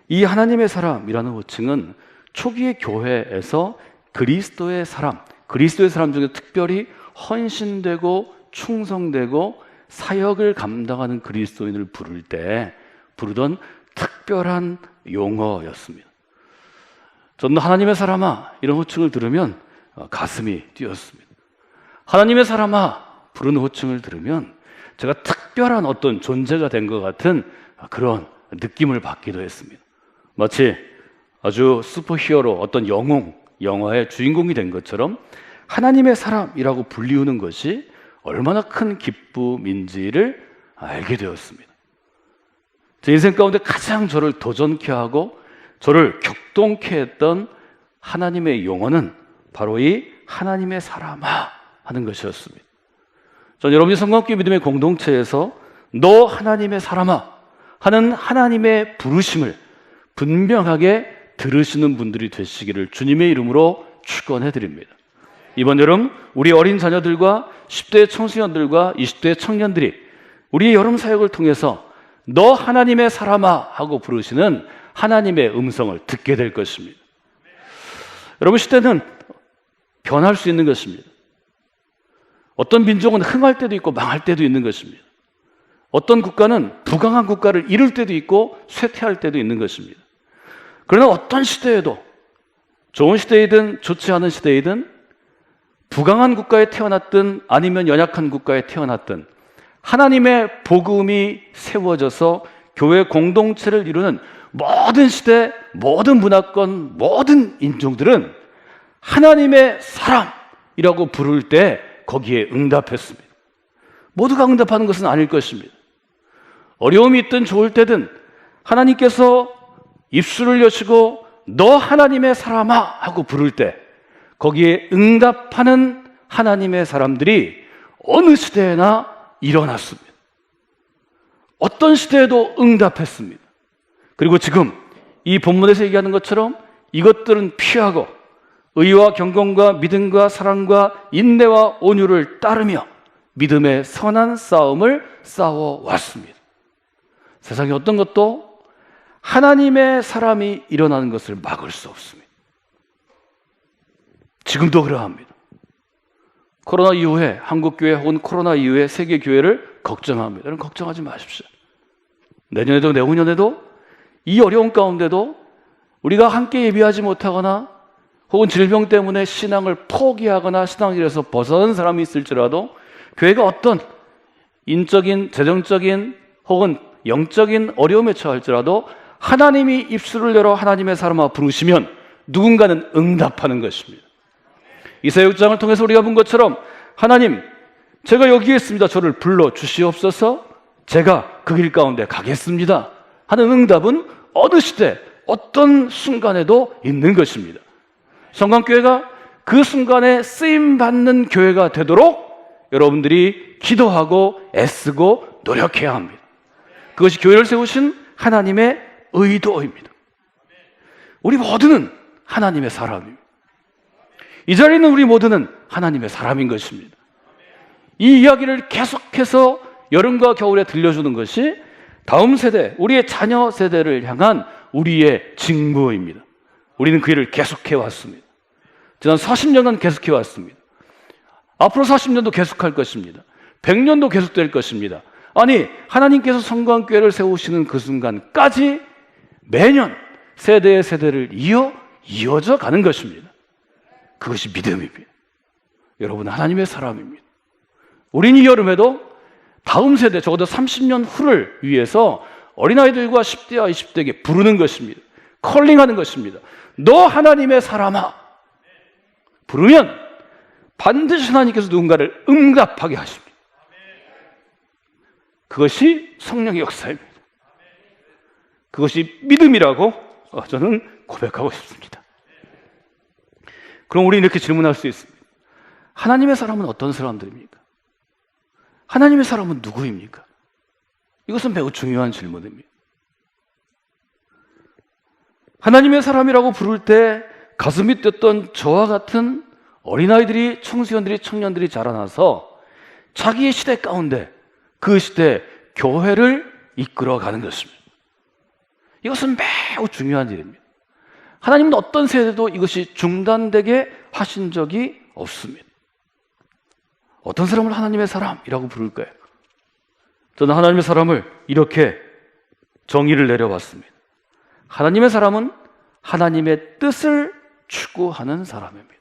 이 하나님의 사람이라는 호칭은 초기의 교회에서 그리스도의 사람 중에 특별히 헌신되고 충성되고 사역을 감당하는 그리스도인을 부를 때 부르던 특별한 용어였습니다. 저는 하나님의 사람아 이런 호칭을 들으면 가슴이 뛰었습니다. 하나님의 사람아 부르는 호칭을 들으면 제가 특별한 어떤 존재가 된 것 같은 그런 느낌을 받기도 했습니다. 마치 아주 슈퍼히어로 어떤 영화의 주인공이 된 것처럼 하나님의 사람이라고 불리우는 것이 얼마나 큰 기쁨인지를 알게 되었습니다. 제 인생 가운데 가장 저를 도전케 하고 저를 격동케 했던 하나님의 용어는 바로 이 하나님의 사람아 하는 것이었습니다. 전 여러분이 성광교회 믿음의 공동체에서 너 하나님의 사람아 하는 하나님의 부르심을 분명하게 들으시는 분들이 되시기를 주님의 이름으로 축원해 드립니다. 이번 여름 우리 어린 자녀들과 10대 청소년들과 20대 청년들이 우리의 여름 사역을 통해서 너 하나님의 사람아 하고 부르시는 하나님의 음성을 듣게 될 것입니다. 여러분, 시대는 변할 수 있는 것입니다. 어떤 민족은 흥할 때도 있고 망할 때도 있는 것입니다. 어떤 국가는 부강한 국가를 이룰 때도 있고 쇠퇴할 때도 있는 것입니다. 그러나 어떤 시대에도 좋은 시대이든 좋지 않은 시대이든 부강한 국가에 태어났든 아니면 연약한 국가에 태어났든 하나님의 복음이 세워져서 교회 공동체를 이루는 모든 시대, 모든 문화권, 모든 인종들은 하나님의 사람이라고 부를 때 거기에 응답했습니다. 모두가 응답하는 것은 아닐 것입니다. 어려움이 있든 좋을 때든 하나님께서 입술을 여시고 너 하나님의 사람아 하고 부를 때 거기에 응답하는 하나님의 사람들이 어느 시대에나 일어났습니다. 어떤 시대에도 응답했습니다. 그리고 지금 이 본문에서 얘기하는 것처럼 이것들은 피하고 의와 경건과 믿음과 사랑과 인내와 온유를 따르며 믿음의 선한 싸움을 싸워왔습니다. 세상에 어떤 것도 하나님의 사람이 일어나는 것을 막을 수 없습니다. 지금도 그러합니다. 코로나 이후에 한국교회 혹은 코로나 이후에 세계교회를 걱정합니다. 여러분, 걱정하지 마십시오. 내년에도 내후년에도 이 어려운 가운데도 우리가 함께 예비하지 못하거나 혹은 질병 때문에 신앙을 포기하거나 신앙길에서 벗어난 사람이 있을지라도 교회가 어떤 인적인, 재정적인 혹은 영적인 어려움에 처할지라도 하나님이 입술을 열어 하나님의 사람아 부르시면 누군가는 응답하는 것입니다. 이사야 6장을 통해서 우리가 본 것처럼 하나님, 제가 여기에 있습니다. 저를 불러 주시옵소서. 제가 그 길 가운데 가겠습니다 하는 응답은 어느 시대, 어떤 순간에도 있는 것입니다. 성광교회가 그 순간에 쓰임받는 교회가 되도록 여러분들이 기도하고 애쓰고 노력해야 합니다. 그것이 교회를 세우신 하나님의 의도입니다. 우리 모두는 하나님의 사람입니다. 이 자리에 있는 우리 모두는 하나님의 사람인 것입니다. 이 이야기를 계속해서 여름과 겨울에 들려주는 것이 다음 세대, 우리의 자녀 세대를 향한 우리의 직무입니다. 우리는 그 일을 계속해 왔습니다. 지난 40년간 계속해 왔습니다. 앞으로 40년도 계속할 것입니다. 100년도 계속될 것입니다. 아니, 하나님께서 성광교회를 세우시는 그 순간까지 매년 세대의 세대를 이어져 가는 것입니다. 그것이 믿음입니다. 여러분, 하나님의 사람입니다. 우린 이 여름에도 다음 세대, 적어도 30년 후를 위해서 어린아이들과 10대와 20대에게 부르는 것입니다. 컬링하는 것입니다. 너 하나님의 사람아. 부르면 반드시 하나님께서 누군가를 응답하게 하십니다. 그것이 성령의 역사입니다. 그것이 믿음이라고 저는 고백하고 싶습니다. 그럼 우리는 이렇게 질문할 수 있습니다. 하나님의 사람은 어떤 사람들입니까? 하나님의 사람은 누구입니까? 이것은 매우 중요한 질문입니다. 하나님의 사람이라고 부를 때 가슴이 뛰었던 저와 같은 어린아이들이, 청소년들이, 청년들이 자라나서 자기의 시대 가운데 그 시대 교회를 이끌어가는 것입니다. 이것은 매우 중요한 일입니다. 하나님은 어떤 세대도 이것이 중단되게 하신 적이 없습니다. 어떤 사람을 하나님의 사람이라고 부를까요? 저는 하나님의 사람을 이렇게 정의를 내려봤습니다. 하나님의 사람은 하나님의 뜻을 추구하는 사람입니다.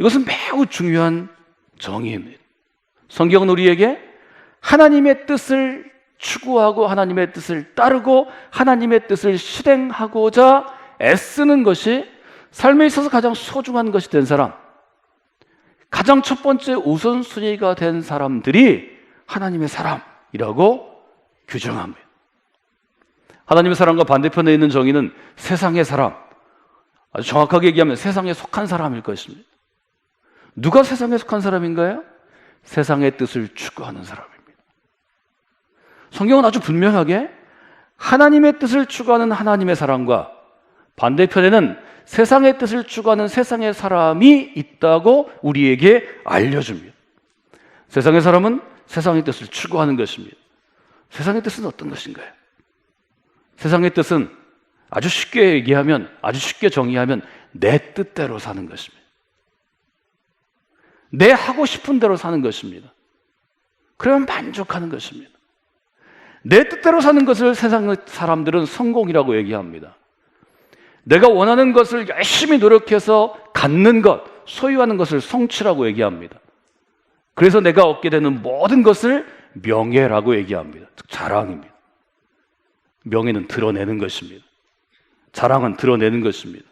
이것은 매우 중요한 정의입니다. 성경은 우리에게 하나님의 뜻을 추구하고 하나님의 뜻을 따르고 하나님의 뜻을 실행하고자 애쓰는 것이 삶에 있어서 가장 소중한 것이 된 사람, 가장 첫 번째 우선순위가 된 사람들이 하나님의 사람이라고 규정합니다. 하나님의 사람과 반대편에 있는 정의는 세상의 사람, 아주 정확하게 얘기하면 세상에 속한 사람일 것입니다. 누가 세상에 속한 사람인가요? 세상의 뜻을 추구하는 사람입니다. 성경은 아주 분명하게 하나님의 뜻을 추구하는 하나님의 사람과 반대편에는 세상의 뜻을 추구하는 세상의 사람이 있다고 우리에게 알려줍니다. 세상의 사람은 세상의 뜻을 추구하는 것입니다. 세상의 뜻은 어떤 것인가요? 세상의 뜻은 아주 쉽게 얘기하면, 아주 쉽게 정의하면 내 뜻대로 사는 것입니다. 내 하고 싶은 대로 사는 것입니다. 그러면 만족하는 것입니다. 내 뜻대로 사는 것을 세상의 사람들은 성공이라고 얘기합니다. 내가 원하는 것을 열심히 노력해서 갖는 것, 소유하는 것을 성취라고 얘기합니다. 그래서 내가 얻게 되는 모든 것을 명예라고 얘기합니다. 즉 자랑입니다. 명예는 드러내는 것입니다. 자랑은 드러내는 것입니다.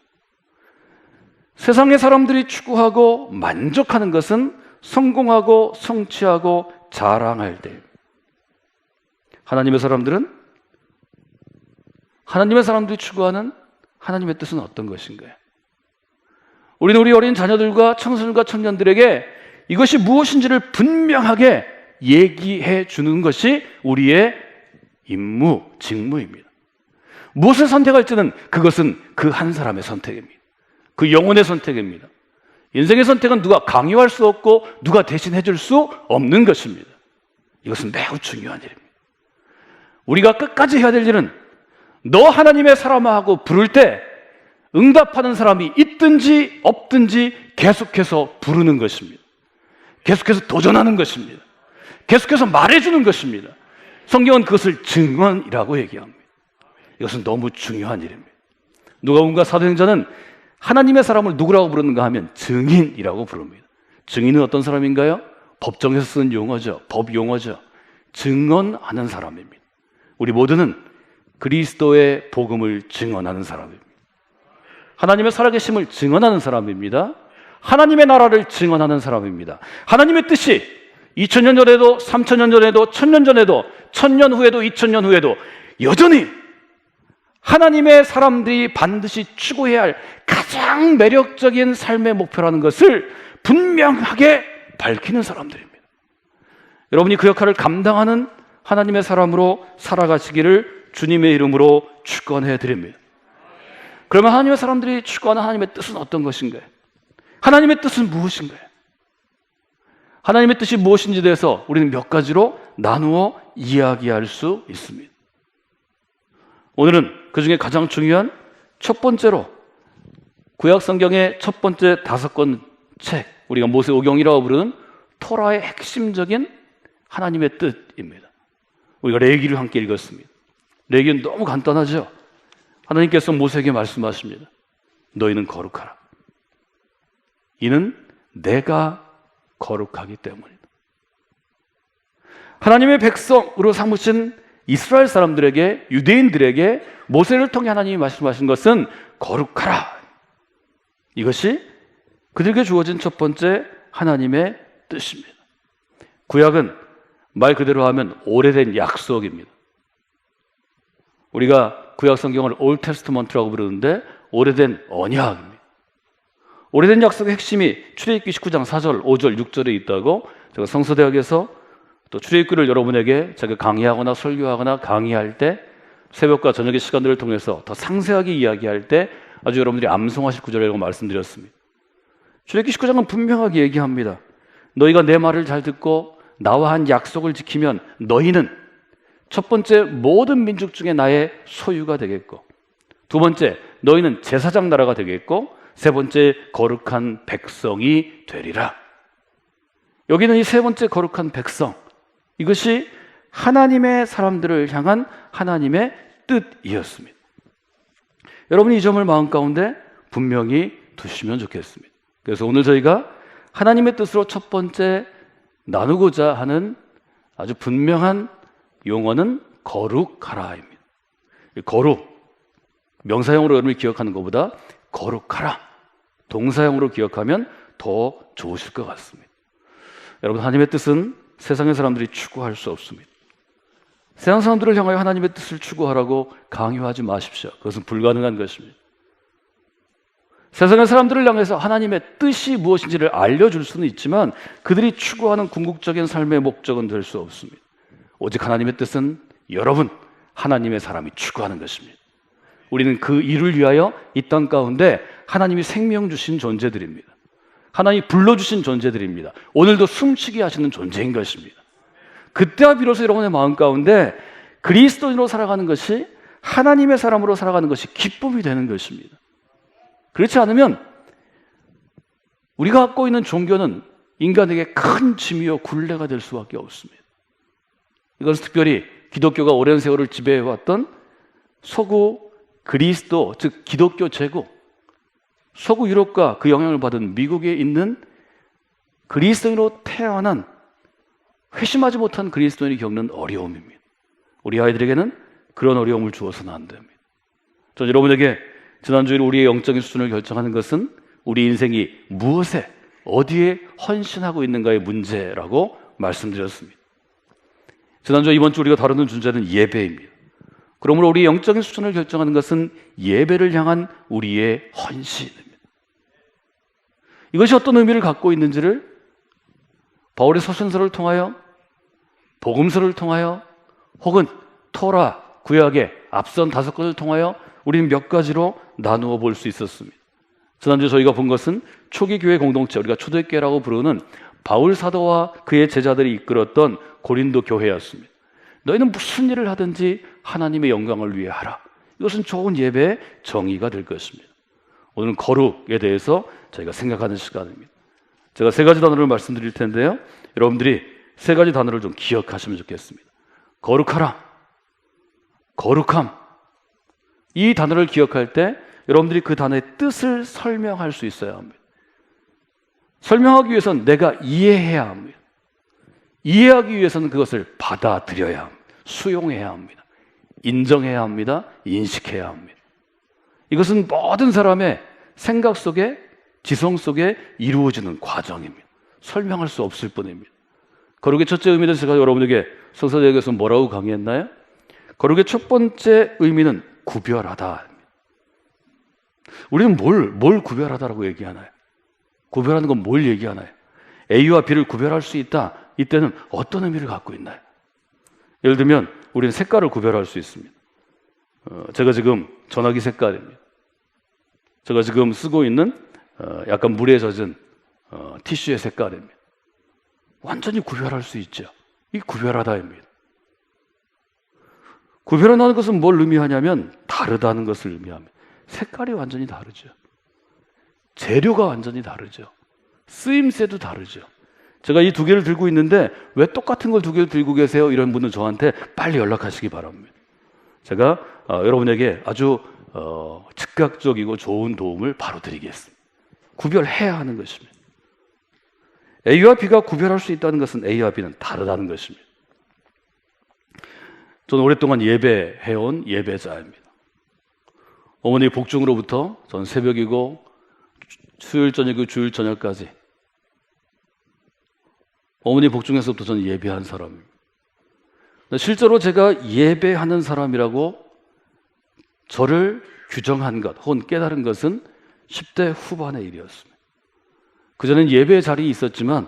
세상의 사람들이 추구하고 만족하는 것은 성공하고 성취하고 자랑할 때, 하나님의 사람들은 하나님의 사람들이 추구하는 하나님의 뜻은 어떤 것인가요? 우리는 우리 어린 자녀들과 청소년과 청년들에게 이것이 무엇인지를 분명하게 얘기해 주는 것이 우리의 임무, 직무입니다. 무엇을 선택할지는 그것은 그 한 사람의 선택입니다. 그 영혼의 선택입니다. 인생의 선택은 누가 강요할 수 없고 누가 대신해 줄 수 없는 것입니다. 이것은 매우 중요한 일입니다. 우리가 끝까지 해야 될 일은 너 하나님의 사람아 하고 부를 때 응답하는 사람이 있든지 없든지 계속해서 부르는 것입니다. 계속해서 도전하는 것입니다. 계속해서 말해주는 것입니다. 성경은 그것을 증언이라고 얘기합니다. 이것은 너무 중요한 일입니다. 누가복음과 사도행전은 하나님의 사람을 누구라고 부르는가 하면 증인이라고 부릅니다. 증인은 어떤 사람인가요? 법정에서 쓰는 용어죠. 법 용어죠. 증언하는 사람입니다. 우리 모두는 그리스도의 복음을 증언하는 사람입니다. 하나님의 살아계심을 증언하는 사람입니다. 하나님의 나라를 증언하는 사람입니다. 하나님의 뜻이 2000년 전에도 3000년 전에도 1000년 전에도 1000년 후에도 2000년 후에도 여전히 하나님의 사람들이 반드시 추구해야 할 가장 매력적인 삶의 목표라는 것을 분명하게 밝히는 사람들입니다. 여러분이 그 역할을 감당하는 하나님의 사람으로 살아가시기를 주님의 이름으로 축원해 드립니다. 그러면 하나님의 사람들이 추구하는 하나님의 뜻은 어떤 것인가요? 하나님의 뜻은 무엇인가요? 하나님의 뜻이 무엇인지에 대해서 우리는 몇 가지로 나누어 이야기할 수 있습니다. 오늘은 그 중에 가장 중요한 첫 번째로 구약 성경의 첫 번째 5권 책, 우리가 모세오경이라고 부르는 토라의 핵심적인 하나님의 뜻입니다. 우리가 레위기를 함께 읽었습니다. 레위기는 너무 간단하죠. 하나님께서 모세에게 말씀하십니다. 너희는 거룩하라. 이는 내가 거룩하기 때문이다. 하나님의 백성으로 삼으신 이스라엘 사람들에게, 유대인들에게 모세를 통해 하나님이 말씀하신 것은 거룩하라. 이것이 그들에게 주어진 첫 번째 하나님의 뜻입니다. 구약은 말 그대로 하면 오래된 약속입니다. 우리가 구약 성경을 Old Testament라고 부르는데 오래된 언약입니다. 오래된 약속의 핵심이 출애굽기 19장 4절, 5절, 6절에 있다고 제가 성서대학에서 또 출애굽기를 여러분에게 제가 강의하거나 설교하거나 강의할 때 새벽과 저녁의 시간들을 통해서 더 상세하게 이야기할 때 아주 여러분들이 암송하실 구절이라고 말씀드렸습니다. 출애굽기 19장은 분명하게 얘기합니다. 너희가 내 말을 잘 듣고 나와 한 약속을 지키면 너희는 첫 번째 모든 민족 중에 나의 소유가 되겠고, 두 번째 너희는 제사장 나라가 되겠고, 세 번째 거룩한 백성이 되리라. 여기는 이 세 번째 거룩한 백성, 이것이 하나님의 사람들을 향한 하나님의 뜻이었습니다. 여러분이 이 점을 마음 가운데 분명히 두시면 좋겠습니다. 그래서 오늘 저희가 하나님의 뜻으로 첫 번째 나누고자 하는 아주 분명한 용어는 거룩하라입니다. 거룩, 명사형으로 여러분이 기억하는 것보다 거룩하라, 동사형으로 기억하면 더 좋으실 것 같습니다. 여러분, 하나님의 뜻은 세상의 사람들이 추구할 수 없습니다. 세상 사람들을 향하여 하나님의 뜻을 추구하라고 강요하지 마십시오. 그것은 불가능한 것입니다. 세상의 사람들을 향해서 하나님의 뜻이 무엇인지를 알려줄 수는 있지만 그들이 추구하는 궁극적인 삶의 목적은 될 수 없습니다. 오직 하나님의 뜻은 여러분, 하나님의 사람이 추구하는 것입니다. 우리는 그 일을 위하여 이 땅 가운데 하나님이 생명 주신 존재들입니다. 하나님이 불러주신 존재들입니다. 오늘도 숨쉬게 하시는 존재인 것입니다. 그때와 비로소 여러분의 마음 가운데 그리스도인으로 살아가는 것이, 하나님의 사람으로 살아가는 것이 기쁨이 되는 것입니다. 그렇지 않으면 우리가 갖고 있는 종교는 인간에게 큰 짐이요 굴레가 될 수밖에 없습니다. 이것은 특별히 기독교가 오랜 세월을 지배해왔던 서구 그리스도, 즉 기독교 제국, 서구 유럽과 그 영향을 받은 미국에 있는 그리스도인으로 태어난 회심하지 못한 그리스도인이 겪는 어려움입니다. 우리 아이들에게는 그런 어려움을 주어서는 안 됩니다. 저는 여러분에게 지난주에 우리의 영적인 수준을 결정하는 것은 우리 인생이 무엇에, 어디에 헌신하고 있는가의 문제라고 말씀드렸습니다. 지난주, 이번 주 우리가 다루는 주제는 예배입니다. 그러므로 우리 영적인 수준을 결정하는 것은 예배를 향한 우리의 헌신입니다. 이것이 어떤 의미를 갖고 있는지를 바울의 서신서를 통하여, 복음서를 통하여, 혹은 토라, 구약의 앞선 5권을 통하여 우리는 몇 가지로 나누어 볼 수 있었습니다. 지난주 저희가 본 것은 초기 교회 공동체, 우리가 초대교회라고 부르는 바울 사도와 그의 제자들이 이끌었던 고린도 교회였습니다. 너희는 무슨 일을 하든지 하나님의 영광을 위해 하라. 이것은 좋은 예배의 정의가 될 것입니다. 오늘은 거룩에 대해서 저희가 생각하는 시간입니다. 제가 3가지 단어를 말씀드릴 텐데요, 여러분들이 3가지 단어를 좀 기억하시면 좋겠습니다. 거룩하라, 거룩함. 이 단어를 기억할 때 여러분들이 그 단어의 뜻을 설명할 수 있어야 합니다. 설명하기 위해서는 내가 이해해야 합니다. 이해하기 위해서는 그것을 받아들여야 합니다. 수용해야 합니다. 인정해야 합니다. 인식해야 합니다. 이것은 모든 사람의 생각 속에, 지성 속에 이루어지는 과정입니다. 설명할 수 없을 뿐입니다. 거룩의 첫째 의미는 제가 여러분에게 성서대학에서 뭐라고 강의했나요? 거룩의 첫 번째 의미는 구별하다. 우리는 뭘 구별하다라고 얘기하나요? 구별하는 건 뭘 얘기하나요? A와 B를 구별할 수 있다. 이때는 어떤 의미를 갖고 있나요? 예를 들면 우리는 색깔을 구별할 수 있습니다. 제가 지금 전화기 색깔입니다. 제가 지금 쓰고 있는 약간 물에 젖은 티슈의 색깔입니다. 완전히 구별할 수 있죠. 이 구별하다입니다. 구별한다는 것은 뭘 의미하냐면 다르다는 것을 의미합니다. 색깔이 완전히 다르죠. 재료가 완전히 다르죠. 쓰임새도 다르죠. 제가 이 2개를 들고 있는데 왜 똑같은 걸 2개를 들고 계세요? 이런 분은 저한테 빨리 연락하시기 바랍니다. 제가 여러분에게 아주 즉각적이고 좋은 도움을 바로 드리겠습니다. 구별해야 하는 것입니다. A와 B가 구별할 수 있다는 것은 A와 B는 다르다는 것입니다. 저는 오랫동안 예배해온 예배자입니다. 어머니 복중으로부터 전 새벽이고 수요일 저녁이고 주일 저녁까지 어머니 복중에서부터 저는 예배한 사람입니다. 실제로 제가 예배하는 사람이라고 저를 규정한 것 혹은 깨달은 것은 10대 후반의 일이었습니다. 그전엔 예배 자리에 있었지만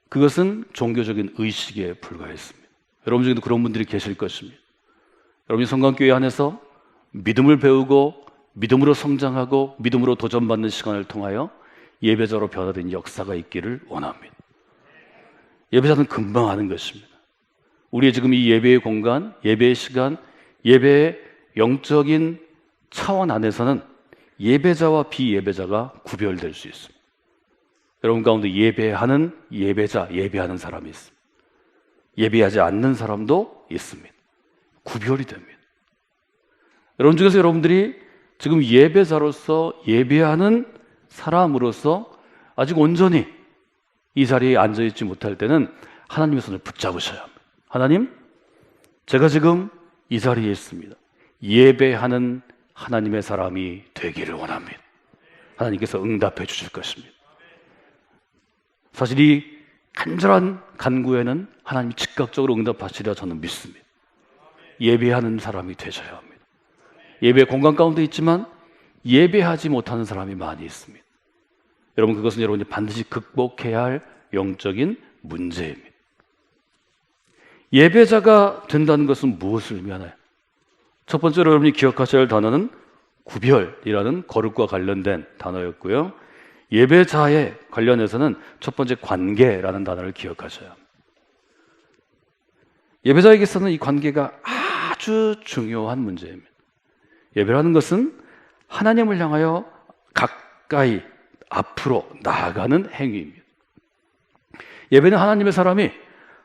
그것은 종교적인 의식에 불과했습니다. 여러분 중에도 그런 분들이 계실 것입니다. 여러분이 성강교회 안에서 믿음을 배우고 믿음으로 성장하고 믿음으로 도전받는 시간을 통하여 예배자로 변화된 역사가 있기를 원합니다. 예배자는 금방 아는 것입니다. 우리의 지금 이 예배의 공간, 예배의 시간, 예배의 영적인 차원 안에서는 예배자와 비예배자가 구별될 수 있습니다. 여러분 가운데 예배하는 예배자, 예배하는 사람이 있습니다. 예배하지 않는 사람도 있습니다. 구별이 됩니다. 여러분 중에서 여러분들이 지금 예배자로서 예배하는 사람으로서 아직 온전히 이 자리에 앉아있지 못할 때는 하나님의 손을 붙잡으셔야 합니다. 하나님, 제가 지금 이 자리에 있습니다. 예배하는 하나님의 사람이 되기를 원합니다. 하나님께서 응답해 주실 것입니다. 사실 이 간절한 간구에는 하나님이 즉각적으로 응답하시리라 저는 믿습니다. 예배하는 사람이 되셔야 합니다. 예배 공간 가운데 있지만 예배하지 못하는 사람이 많이 있습니다. 여러분, 그것은 여러분이 반드시 극복해야 할 영적인 문제입니다. 예배자가 된다는 것은 무엇을 의미하나요? 첫 번째로 여러분이 기억하셔야 할 단어는 구별이라는 거룩과 관련된 단어였고요. 예배자에 관련해서는 첫 번째 관계라는 단어를 기억하셔야 합니다. 예배자에게서는 이 관계가 아주 중요한 문제입니다. 예배라는 것은 하나님을 향하여 가까이 앞으로 나아가는 행위입니다. 예배는 하나님의 사람이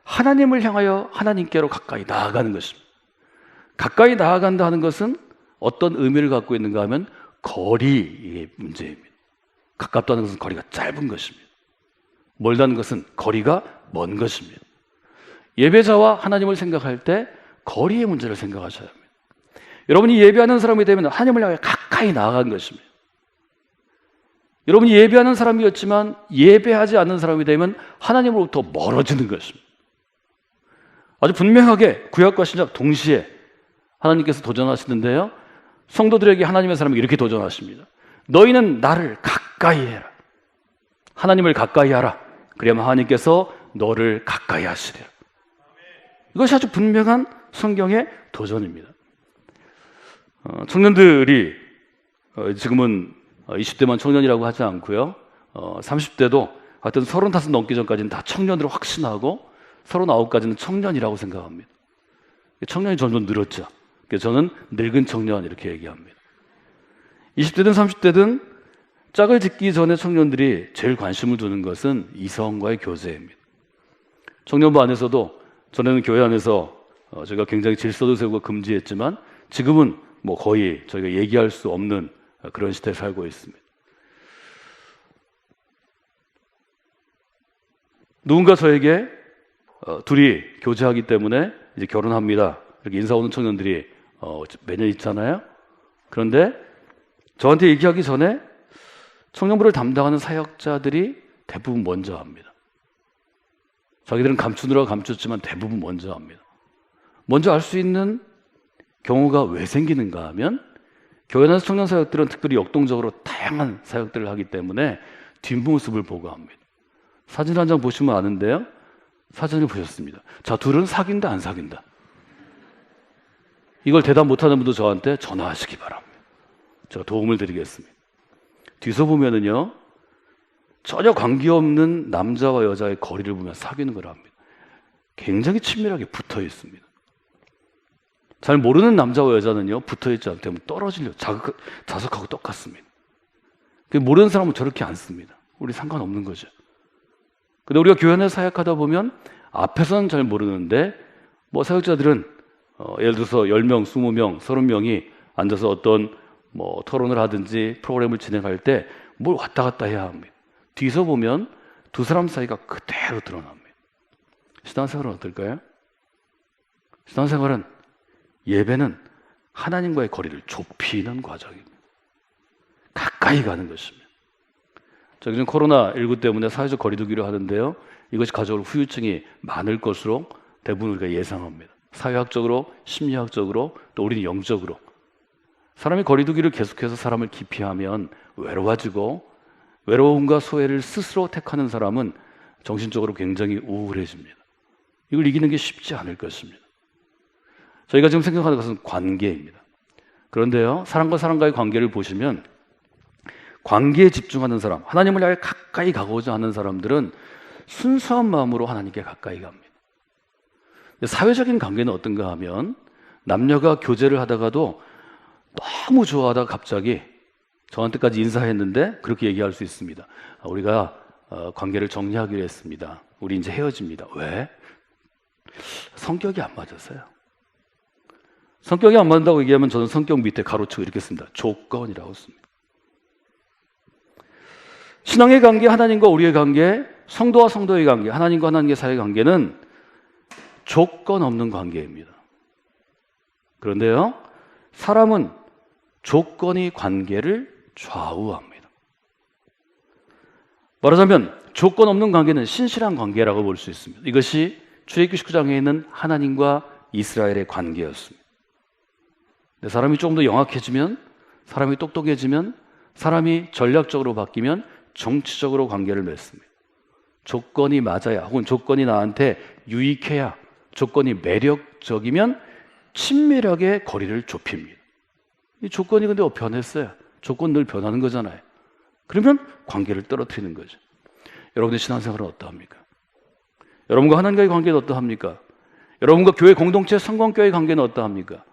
하나님을 향하여 하나님께로 가까이 나아가는 것입니다. 가까이 나아간다는 것은 어떤 의미를 갖고 있는가 하면 거리의 문제입니다. 가깝다는 것은 거리가 짧은 것입니다. 멀다는 것은 거리가 먼 것입니다. 예배자와 하나님을 생각할 때 거리의 문제를 생각하셔야 합니다. 여러분이 예배하는 사람이 되면 하나님을 향해 가까이 나아가는 것입니다. 여러분이 예배하는 사람이었지만 예배하지 않는 사람이 되면 하나님으로부터 멀어지는 것입니다. 아주 분명하게 구약과 신약 동시에 하나님께서 도전하시는데요, 성도들에게 하나님의 사람이 이렇게 도전하십니다. 너희는 나를 가까이 해라. 하나님을 가까이 하라. 그러면 하나님께서 너를 가까이 하시리라. 이것이 아주 분명한 성경의 도전입니다. 청년들이 지금은 20대만 청년이라고 하지 않고요, 30대도 하여튼 35 넘기 전까지는 다 청년으로 확신하고 39까지는 청년이라고 생각합니다. 청년이 점점 늘었죠. 그래서 저는 늙은 청년 이렇게 얘기합니다. 20대든 30대든 짝을 짓기 전에 청년들이 제일 관심을 두는 것은 이성과의 교제입니다. 청년부 안에서도 전에는 교회 안에서 저희가 굉장히 질서도 세우고 금지했지만 지금은 뭐 거의 저희가 얘기할 수 없는 그런 시대에 살고 있습니다. 누군가 저에게 둘이 교제하기 때문에 이제 결혼합니다, 이렇게 인사 오는 청년들이 매년 있잖아요. 그런데 저한테 얘기하기 전에 청년부를 담당하는 사역자들이 대부분 먼저 합니다. 자기들은 감추느라고 감췄지만 대부분 먼저 합니다. 먼저 알 수 있는 경우가 왜 생기는가 하면 교회 안에서 청년 사역들은 특별히 역동적으로 다양한 사역들을 하기 때문에 뒷모습을 보고 합니다. 사진 한 장 보시면 아는데요, 사진을 보셨습니다. 자, 둘은 사귄다 안 사귄다? 이걸 대답 못하는 분도 저한테 전화하시기 바랍니다. 제가 도움을 드리겠습니다. 뒤서 보면은요, 전혀 관계없는 남자와 여자의 거리를 보면 사귀는 걸 합니다. 굉장히 친밀하게 붙어 있습니다. 잘 모르는 남자와 여자는요, 붙어 있지 않다면 떨어지려고 자석하고 똑같습니다. 모르는 사람은 저렇게 안 씁니다. 우리 상관없는 거죠. 근데 우리가 교회 안에 사역하다 보면 앞에서는 잘 모르는데 뭐 사역자들은 예를 들어서 10명, 20명, 30명이 앉아서 어떤 뭐 토론을 하든지 프로그램을 진행할 때 뭘 왔다 갔다 해야 합니다. 뒤서 보면 두 사람 사이가 그대로 드러납니다. 신앙생활은 어떨까요? 신앙생활은, 예배는 하나님과의 거리를 좁히는 과정입니다. 가까이 가는 것입니다. 자, 요즘 코로나19 때문에 사회적 거리두기를 하는데요. 이것이 가져올 후유증이 많을 것으로 대부분 우리가 예상합니다. 사회학적으로, 심리학적으로, 또 우리는 영적으로. 사람이 거리두기를 계속해서 사람을 기피하면 외로워지고 외로움과 소외를 스스로 택하는 사람은 정신적으로 굉장히 우울해집니다. 이걸 이기는 게 쉽지 않을 것입니다. 저희가 지금 생각하는 것은 관계입니다. 그런데요, 사람과 사람과의 관계를 보시면 관계에 집중하는 사람, 하나님을 향해 가까이 가고자 하는 사람들은 순수한 마음으로 하나님께 가까이 갑니다. 사회적인 관계는 어떤가 하면 남녀가 교제를 하다가도 너무 좋아하다가 갑자기 저한테까지 인사했는데 그렇게 얘기할 수 있습니다. 우리가 관계를 정리하기로 했습니다. 우리 이제 헤어집니다. 왜? 성격이 안 맞았어요. 성격이 안 맞는다고 얘기하면 저는 성격 밑에 가로치고 이렇게 씁니다. 조건이라고 씁니다. 신앙의 관계, 하나님과 우리의 관계, 성도와 성도의 관계, 하나님과 하나님의 사이의 관계는 조건 없는 관계입니다. 그런데요, 사람은 조건이 관계를 좌우합니다. 말하자면 조건 없는 관계는 신실한 관계라고 볼 수 있습니다. 이것이 출애굽기 19장에 있는 하나님과 이스라엘의 관계였습니다. 사람이 조금 더 영악해지면, 사람이 똑똑해지면, 사람이 전략적으로 바뀌면 정치적으로 관계를 맺습니다. 조건이 맞아야, 혹은 조건이 나한테 유익해야, 조건이 매력적이면 친밀하게 거리를 좁힙니다. 이 조건이 근데 변했어요. 조건 늘 변하는 거잖아요. 그러면 관계를 떨어뜨리는 거죠. 여러분의 신앙생활은 어떠합니까? 여러분과 하나님과의 관계는 어떠합니까? 여러분과 교회 공동체 성공교회의 관계는 어떠합니까?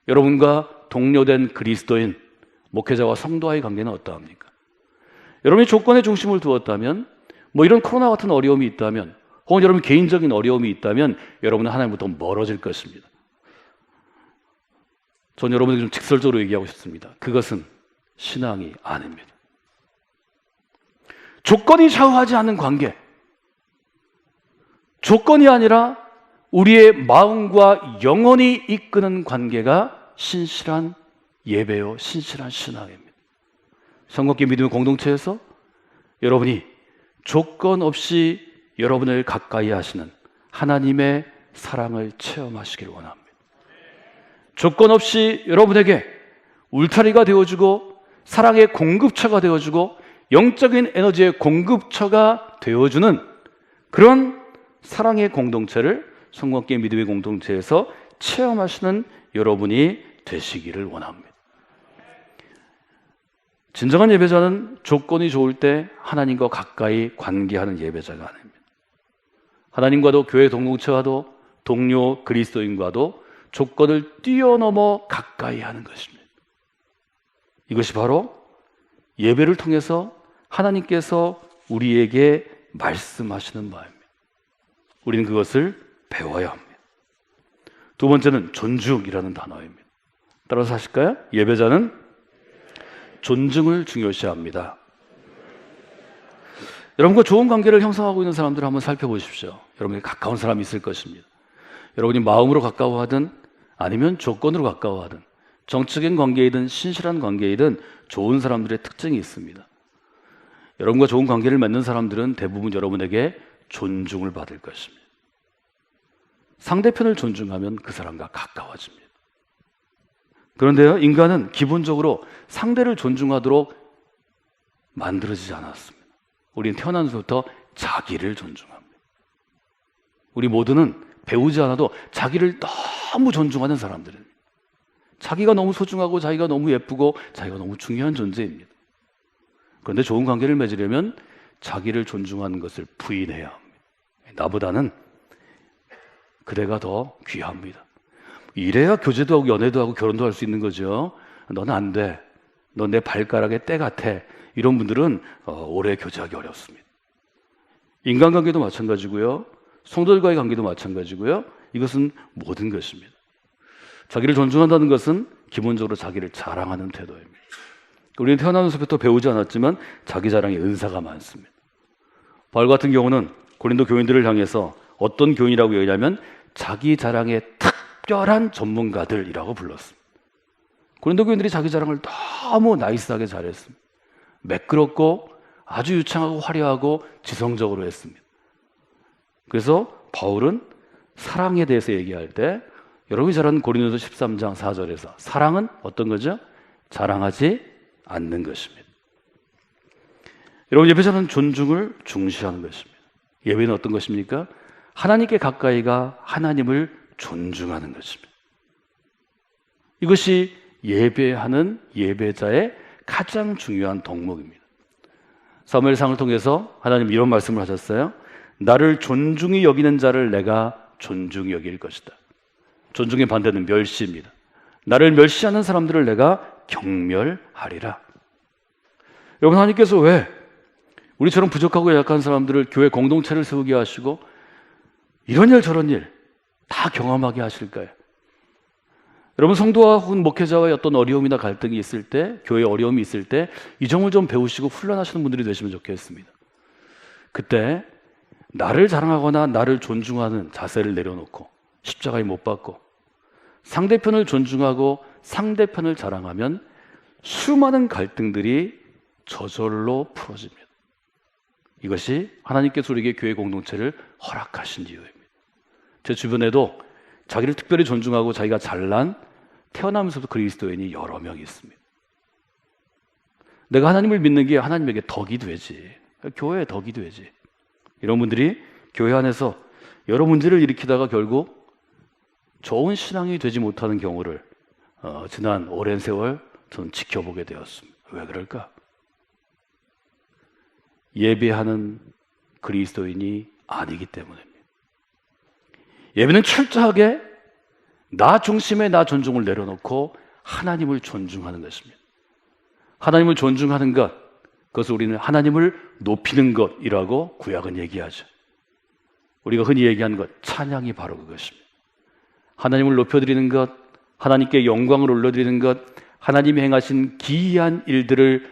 여러분과 동료된 그리스도인, 목회자와 성도와의 관계는 어떠합니까? 여러분이 조건에 중심을 두었다면, 이런 코로나 같은 어려움이 있다면, 혹은 여러분 개인적인 어려움이 있다면 여러분은 하나님부터 멀어질 것입니다. 전 여러분에게 좀 직설적으로 얘기하고 싶습니다. 그것은 신앙이 아닙니다. 조건이 좌우하지 않는 관계, 조건이 아니라 우리의 마음과 영혼이 이끄는 관계가 신실한 예배요, 신실한 신앙입니다. 성공기 믿음의 공동체에서 여러분이 조건 없이 여러분을 가까이 하시는 하나님의 사랑을 체험하시기를 원합니다. 조건 없이 여러분에게 울타리가 되어주고 사랑의 공급처가 되어주고 영적인 에너지의 공급처가 되어주는 그런 사랑의 공동체를 성공기 믿음의 공동체에서 체험하시는 여러분이 되시기를 원합니다. 진정한 예배자는 조건이 좋을 때 하나님과 가까이 관계하는 예배자가 아닙니다. 하나님과도 교회 공동체와도 동료 그리스도인과도 조건을 뛰어넘어 가까이 하는 것입니다. 이것이 바로 예배를 통해서 하나님께서 우리에게 말씀하시는 바입니다. 우리는 그것을 배워야 합니다. 두 번째는 존중이라는 단어입니다. 따라서 하실까요? 예배자는 존중을 중요시합니다. 여러분과 좋은 관계를 형성하고 있는 사람들을 한번 살펴보십시오. 여러분에게 가까운 사람이 있을 것입니다. 여러분이 마음으로 가까워하든 아니면 조건으로 가까워하든 정적인 관계이든 신실한 관계이든 좋은 사람들의 특징이 있습니다. 여러분과 좋은 관계를 맺는 사람들은 대부분 여러분에게 존중을 받을 것입니다. 상대편을 존중하면 그 사람과 가까워집니다. 그런데요, 인간은 기본적으로 상대를 존중하도록 만들어지지 않았습니다. 우리는 태어나면서부터 자기를 존중합니다. 우리 모두는 배우지 않아도 자기를 너무 존중하는 사람들입니다. 자기가 너무 소중하고 자기가 너무 예쁘고 자기가 너무 중요한 존재입니다. 그런데 좋은 관계를 맺으려면 자기를 존중하는 것을 부인해야 합니다. 나보다는 그대가 더 귀합니다. 이래야 교제도 하고 연애도 하고 결혼도 할 수 있는 거죠. 너는 안 돼. 넌 내 발가락에 때 같아. 이런 분들은 오래 교제하기 어렵습니다. 인간관계도 마찬가지고요. 성도들과의 관계도 마찬가지고요. 이것은 모든 것입니다. 자기를 존중한다는 것은 기본적으로 자기를 자랑하는 태도입니다. 우리는 태어나면서부터 배우지 않았지만 자기 자랑에 은사가 많습니다. 바울 같은 경우는 고린도 교인들을 향해서 어떤 교인이라고 얘기하냐면 자기 자랑에 특별한 전문가들이라고 불렀습니다. 고린도 교인들이 자기 자랑을 너무 나이스하게 잘했습니다. 매끄럽고 아주 유창하고 화려하고 지성적으로 했습니다. 그래서 바울은 사랑에 대해서 얘기할 때 여러분이 잘 아는 고린도서 13장 4절에서 사랑은 어떤 거죠? 자랑하지 않는 것입니다. 여러분, 예배자는 존중을 중시하는 것입니다. 예배는 어떤 것입니까? 하나님께 가까이가 하나님을 존중하는 것입니다. 이것이 예배하는 예배자의 가장 중요한 덕목입니다. 사무엘상을 통해서 하나님 이런 말씀을 하셨어요. 나를 존중히 여기는 자를 내가 존중히 여길 것이다. 존중의 반대는 멸시입니다. 나를 멸시하는 사람들을 내가 경멸하리라. 여러분, 하나님께서 왜 우리처럼 부족하고 약한 사람들을 교회 공동체를 세우게 하시고 이런 일 저런 일 다 경험하게 하실까요? 여러분, 성도와 혹은 목회자와의 어떤 어려움이나 갈등이 있을 때, 교회에 어려움이 있을 때 이 점을 좀 배우시고 훈련하시는 분들이 되시면 좋겠습니다. 그때 나를 자랑하거나 나를 존중하는 자세를 내려놓고 십자가에 못 박고 상대편을 존중하고 상대편을 자랑하면 수많은 갈등들이 저절로 풀어집니다. 이것이 하나님께서 우리에게 교회 공동체를 허락하신 이유입니다. 제 주변에도 자기를 특별히 존중하고 자기가 잘난 태어나면서부터 그리스도인이 여러 명 있습니다. 내가 하나님을 믿는 게 하나님에게 덕이 되지, 교회에 덕이 되지. 이런 분들이 교회 안에서 여러 문제를 일으키다가 결국 좋은 신앙이 되지 못하는 경우를 지난 오랜 세월 저는 지켜보게 되었습니다. 왜 그럴까? 예배하는 그리스도인이 아니기 때문입니다. 예배는 철저하게 나 중심의 나 존중을 내려놓고 하나님을 존중하는 것입니다. 하나님을 존중하는 것, 그것을 우리는 하나님을 높이는 것이라고 구약은 얘기하죠. 우리가 흔히 얘기하는 것, 찬양이 바로 그것입니다. 하나님을 높여드리는 것, 하나님께 영광을 올려드리는 것, 하나님이 행하신 기이한 일들을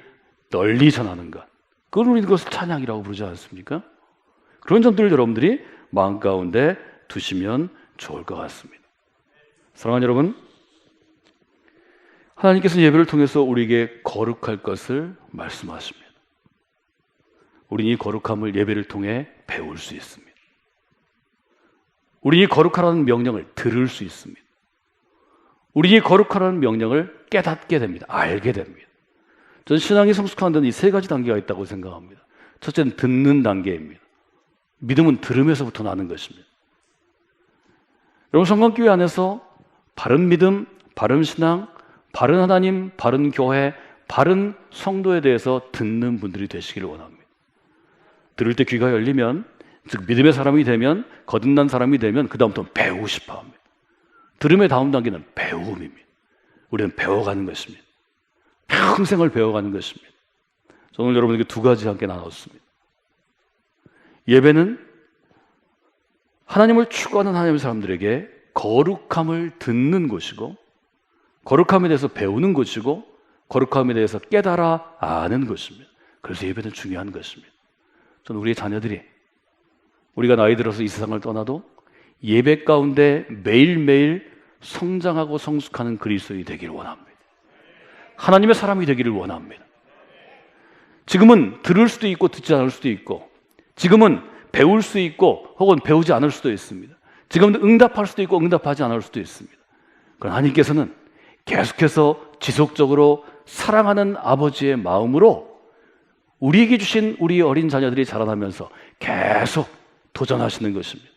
널리 전하는 것, 우리는 그것을 찬양이라고 부르지 않습니까? 그런 점들을 여러분들이 마음 가운데 두시면 좋을 것 같습니다. 사랑하는 여러분, 하나님께서 예배를 통해서 우리에게 거룩할 것을 말씀하십니다. 우리는 이 거룩함을 예배를 통해 배울 수 있습니다. 우리는 이 거룩하라는 명령을 들을 수 있습니다. 우리는 이 거룩하라는 명령을 깨닫게 됩니다. 알게 됩니다. 저는 신앙이 성숙한 데는 이 세 가지 단계가 있다고 생각합니다. 첫째는 듣는 단계입니다. 믿음은 들음에서부터 나는 것입니다. 여러분, 성강교회 안에서 바른 믿음, 바른 신앙, 바른 하나님, 바른 교회, 바른 성도에 대해서 듣는 분들이 되시기를 원합니다. 들을 때 귀가 열리면, 즉 믿음의 사람이 되면, 거듭난 사람이 되면 그 다음부터 배우고 싶어 합니다. 들음의 다음 단계는 배움입니다. 우리는 배워가는 것입니다. 평생을 배워가는 것입니다. 저는 오늘 여러분에게 두 가지 함께 나눴습니다. 예배는 하나님을 추구하는 하나님의 사람들에게 거룩함을 듣는 곳이고, 거룩함에 대해서 배우는 곳이고, 거룩함에 대해서 깨달아 아는 것입니다. 그래서 예배는 중요한 것입니다. 저는 우리의 자녀들이 우리가 나이 들어서 이 세상을 떠나도 예배 가운데 매일매일 성장하고 성숙하는 그리스도인이 되기를 원합니다. 하나님의 사람이 되기를 원합니다. 지금은 들을 수도 있고 듣지 않을 수도 있고, 지금은 배울 수 있고 혹은 배우지 않을 수도 있습니다. 지금은 응답할 수도 있고 응답하지 않을 수도 있습니다. 그러나 하나님께서는 계속해서 지속적으로 사랑하는 아버지의 마음으로 우리에게 주신 우리 어린 자녀들이 자라나면서 계속 도전하시는 것입니다.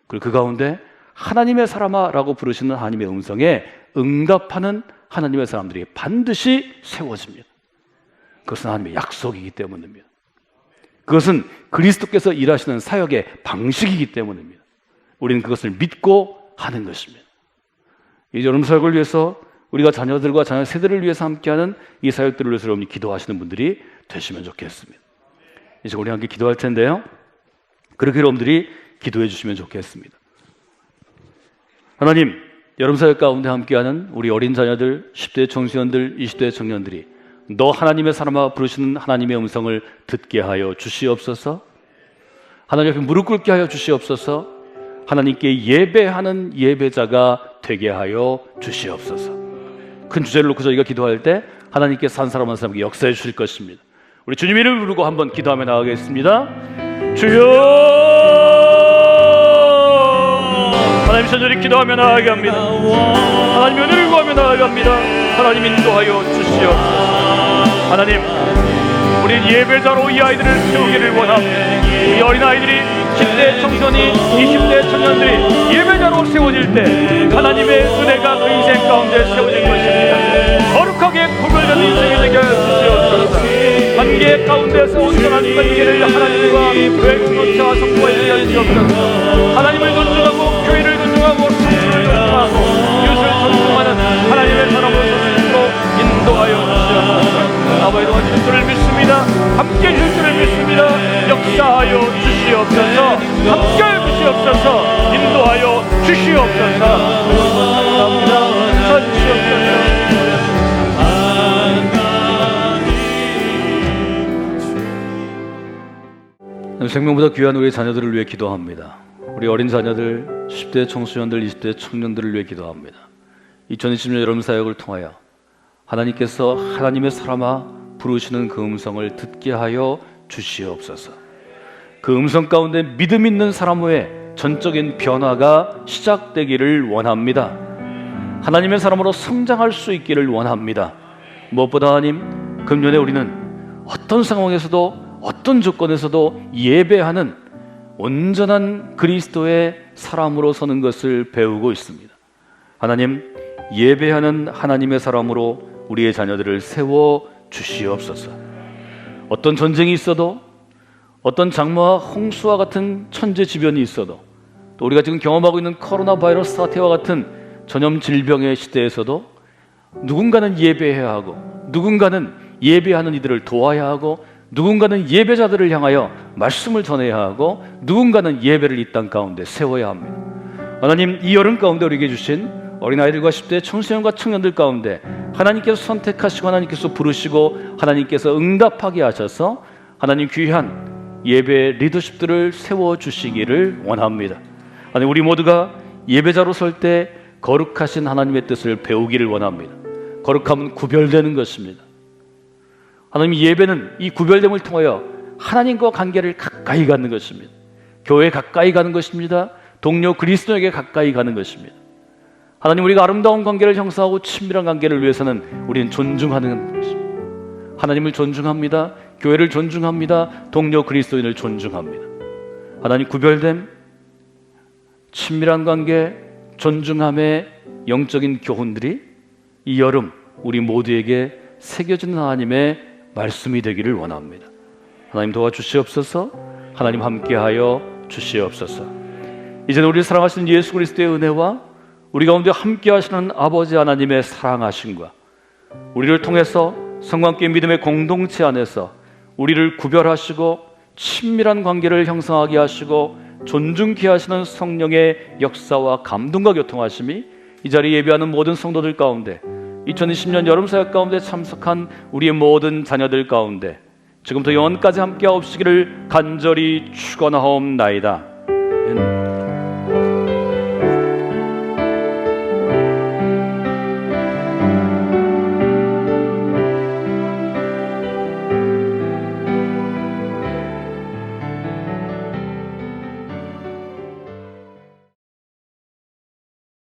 그리고 그 가운데 하나님의 사람아라고 부르시는 하나님의 음성에 응답하는 하나님의 사람들이 반드시 세워집니다. 그것은 하나님의 약속이기 때문입니다. 그것은 그리스도께서 일하시는 사역의 방식이기 때문입니다. 우리는 그것을 믿고 하는 것입니다. 이 여름 사역을 위해서 우리가 자녀들과 자녀 세대를 위해서 함께하는 이 사역들을 위해서 여러분이 기도하시는 분들이 되시면 좋겠습니다. 이제 우리 함께 기도할 텐데요, 그렇게 여러분들이 기도해 주시면 좋겠습니다. 하나님, 여름 사역 가운데 함께하는 우리 어린 자녀들, 10대 청소년들, 20대 청년들이 너 하나님의 사람아 부르시는 하나님의 음성을 듣게 하여 주시옵소서. 하나님 앞에 무릎 꿇게 하여 주시옵소서. 하나님께 예배하는 예배자가 되게 하여 주시옵소서. 큰 주제를 놓고 저희가 기도할 때 하나님께서 한 사람 한 사람에게 역사해 주실 것입니다. 우리 주님 이름을 부르고 한번 기도하며 나가겠습니다. 주여, 하나님 천절히 기도하며 나아갑니다. 하나님 은혜를 구하며 나아갑니다. 하나님 인도하여 주시옵소서. 하나님, 우리 예배자로 이 아이들을 세우기를 원합니다. 이 어린아이들이 10대 청소년이 20대 청년들이 예배자로 세워질 때 하나님의 은혜가 그 인생 가운데 세워질 것입니다. 거룩하게 구별되는 인생이 되게 주시옵소서. 관계 가운데서 온전한 관계를 하나님과 교회 공동체와 성도에 이어주시옵소서. 하나님을 존중하고 교회를 존중하고 성도를 존중하고 이웃을 존중하는 하나님의 사람으로 스스로 인도하여 주시옵소서. 아버지 도와주실 줄을 믿습니다. 함께 해주실 줄을 믿습니다. 역사하여 주시옵소서. 함께 해주시옵소서. 인도하여 주시옵소서. 감사합니다. 주시옵소서. 생명보다 귀한 우리 자녀들을 위해 기도합니다. 우리 어린 자녀들, 10대 청소년들, 20대 청년들을 위해 기도합니다. 2020년 여름 사역을 통하여 하나님께서 하나님의 사람아 부르시는 그 음성을 듣게 하여 주시옵소서. 그 음성 가운데 믿음 있는 사람 외에 전적인 변화가 시작되기를 원합니다. 하나님의 사람으로 성장할 수 있기를 원합니다. 무엇보다 하나님, 금년에 우리는 어떤 상황에서도 어떤 조건에서도 예배하는 온전한 그리스도의 사람으로 서는 것을 배우고 있습니다. 하나님, 예배하는 하나님의 사람으로 우리의 자녀들을 세워 주시옵소서. 어떤 전쟁이 있어도, 어떤 장마와 홍수와 같은 천재지변이 있어도, 또 우리가 지금 경험하고 있는 코로나 바이러스 사태와 같은 전염 질병의 시대에서도 누군가는 예배해야 하고, 누군가는 예배하는 이들을 도와야 하고, 누군가는 예배자들을 향하여 말씀을 전해야 하고, 누군가는 예배를 이 땅 가운데 세워야 합니다. 하나님, 이 여름 가운데 우리에게 주신 어린아이들과 10대 청소년과 청년들 가운데 하나님께서 선택하시고 하나님께서 부르시고 하나님께서 응답하게 하셔서 하나님 귀한 예배 리더십들을 세워주시기를 원합니다. 하나님, 우리 모두가 예배자로 설 때 거룩하신 하나님의 뜻을 배우기를 원합니다. 거룩함은 구별되는 것입니다. 하나님, 예배는 이 구별됨을 통하여 하나님과 관계를 가까이 가는 것입니다. 교회에 가까이 가는 것입니다. 동료 그리스도에게 가까이 가는 것입니다. 하나님, 우리가 아름다운 관계를 형성하고 친밀한 관계를 위해서는 우리는 존중하는 것입니다. 하나님을 존중합니다. 교회를 존중합니다. 동료 그리스도인을 존중합니다. 하나님, 구별됨, 친밀한 관계, 존중함의 영적인 교훈들이 이 여름 우리 모두에게 새겨지는 하나님의 말씀이 되기를 원합니다. 하나님 도와주시옵소서. 하나님 함께하여 주시옵소서. 이제는 우리 사랑하시는 예수 그리스도의 은혜와 우리 가운데 함께하시는 아버지 하나님의 사랑하심과 우리를 통해서 성과 함께 믿음의 공동체 안에서 우리를 구별하시고 친밀한 관계를 형성하게 하시고 존중케 하시는 성령의 역사와 감동과 교통하심이 이 자리에 예배하는 모든 성도들 가운데, 2020년 여름 사역 가운데 참석한 우리의 모든 자녀들 가운데 지금부터 영원까지 함께하옵시기를 간절히 축원하옵나이다.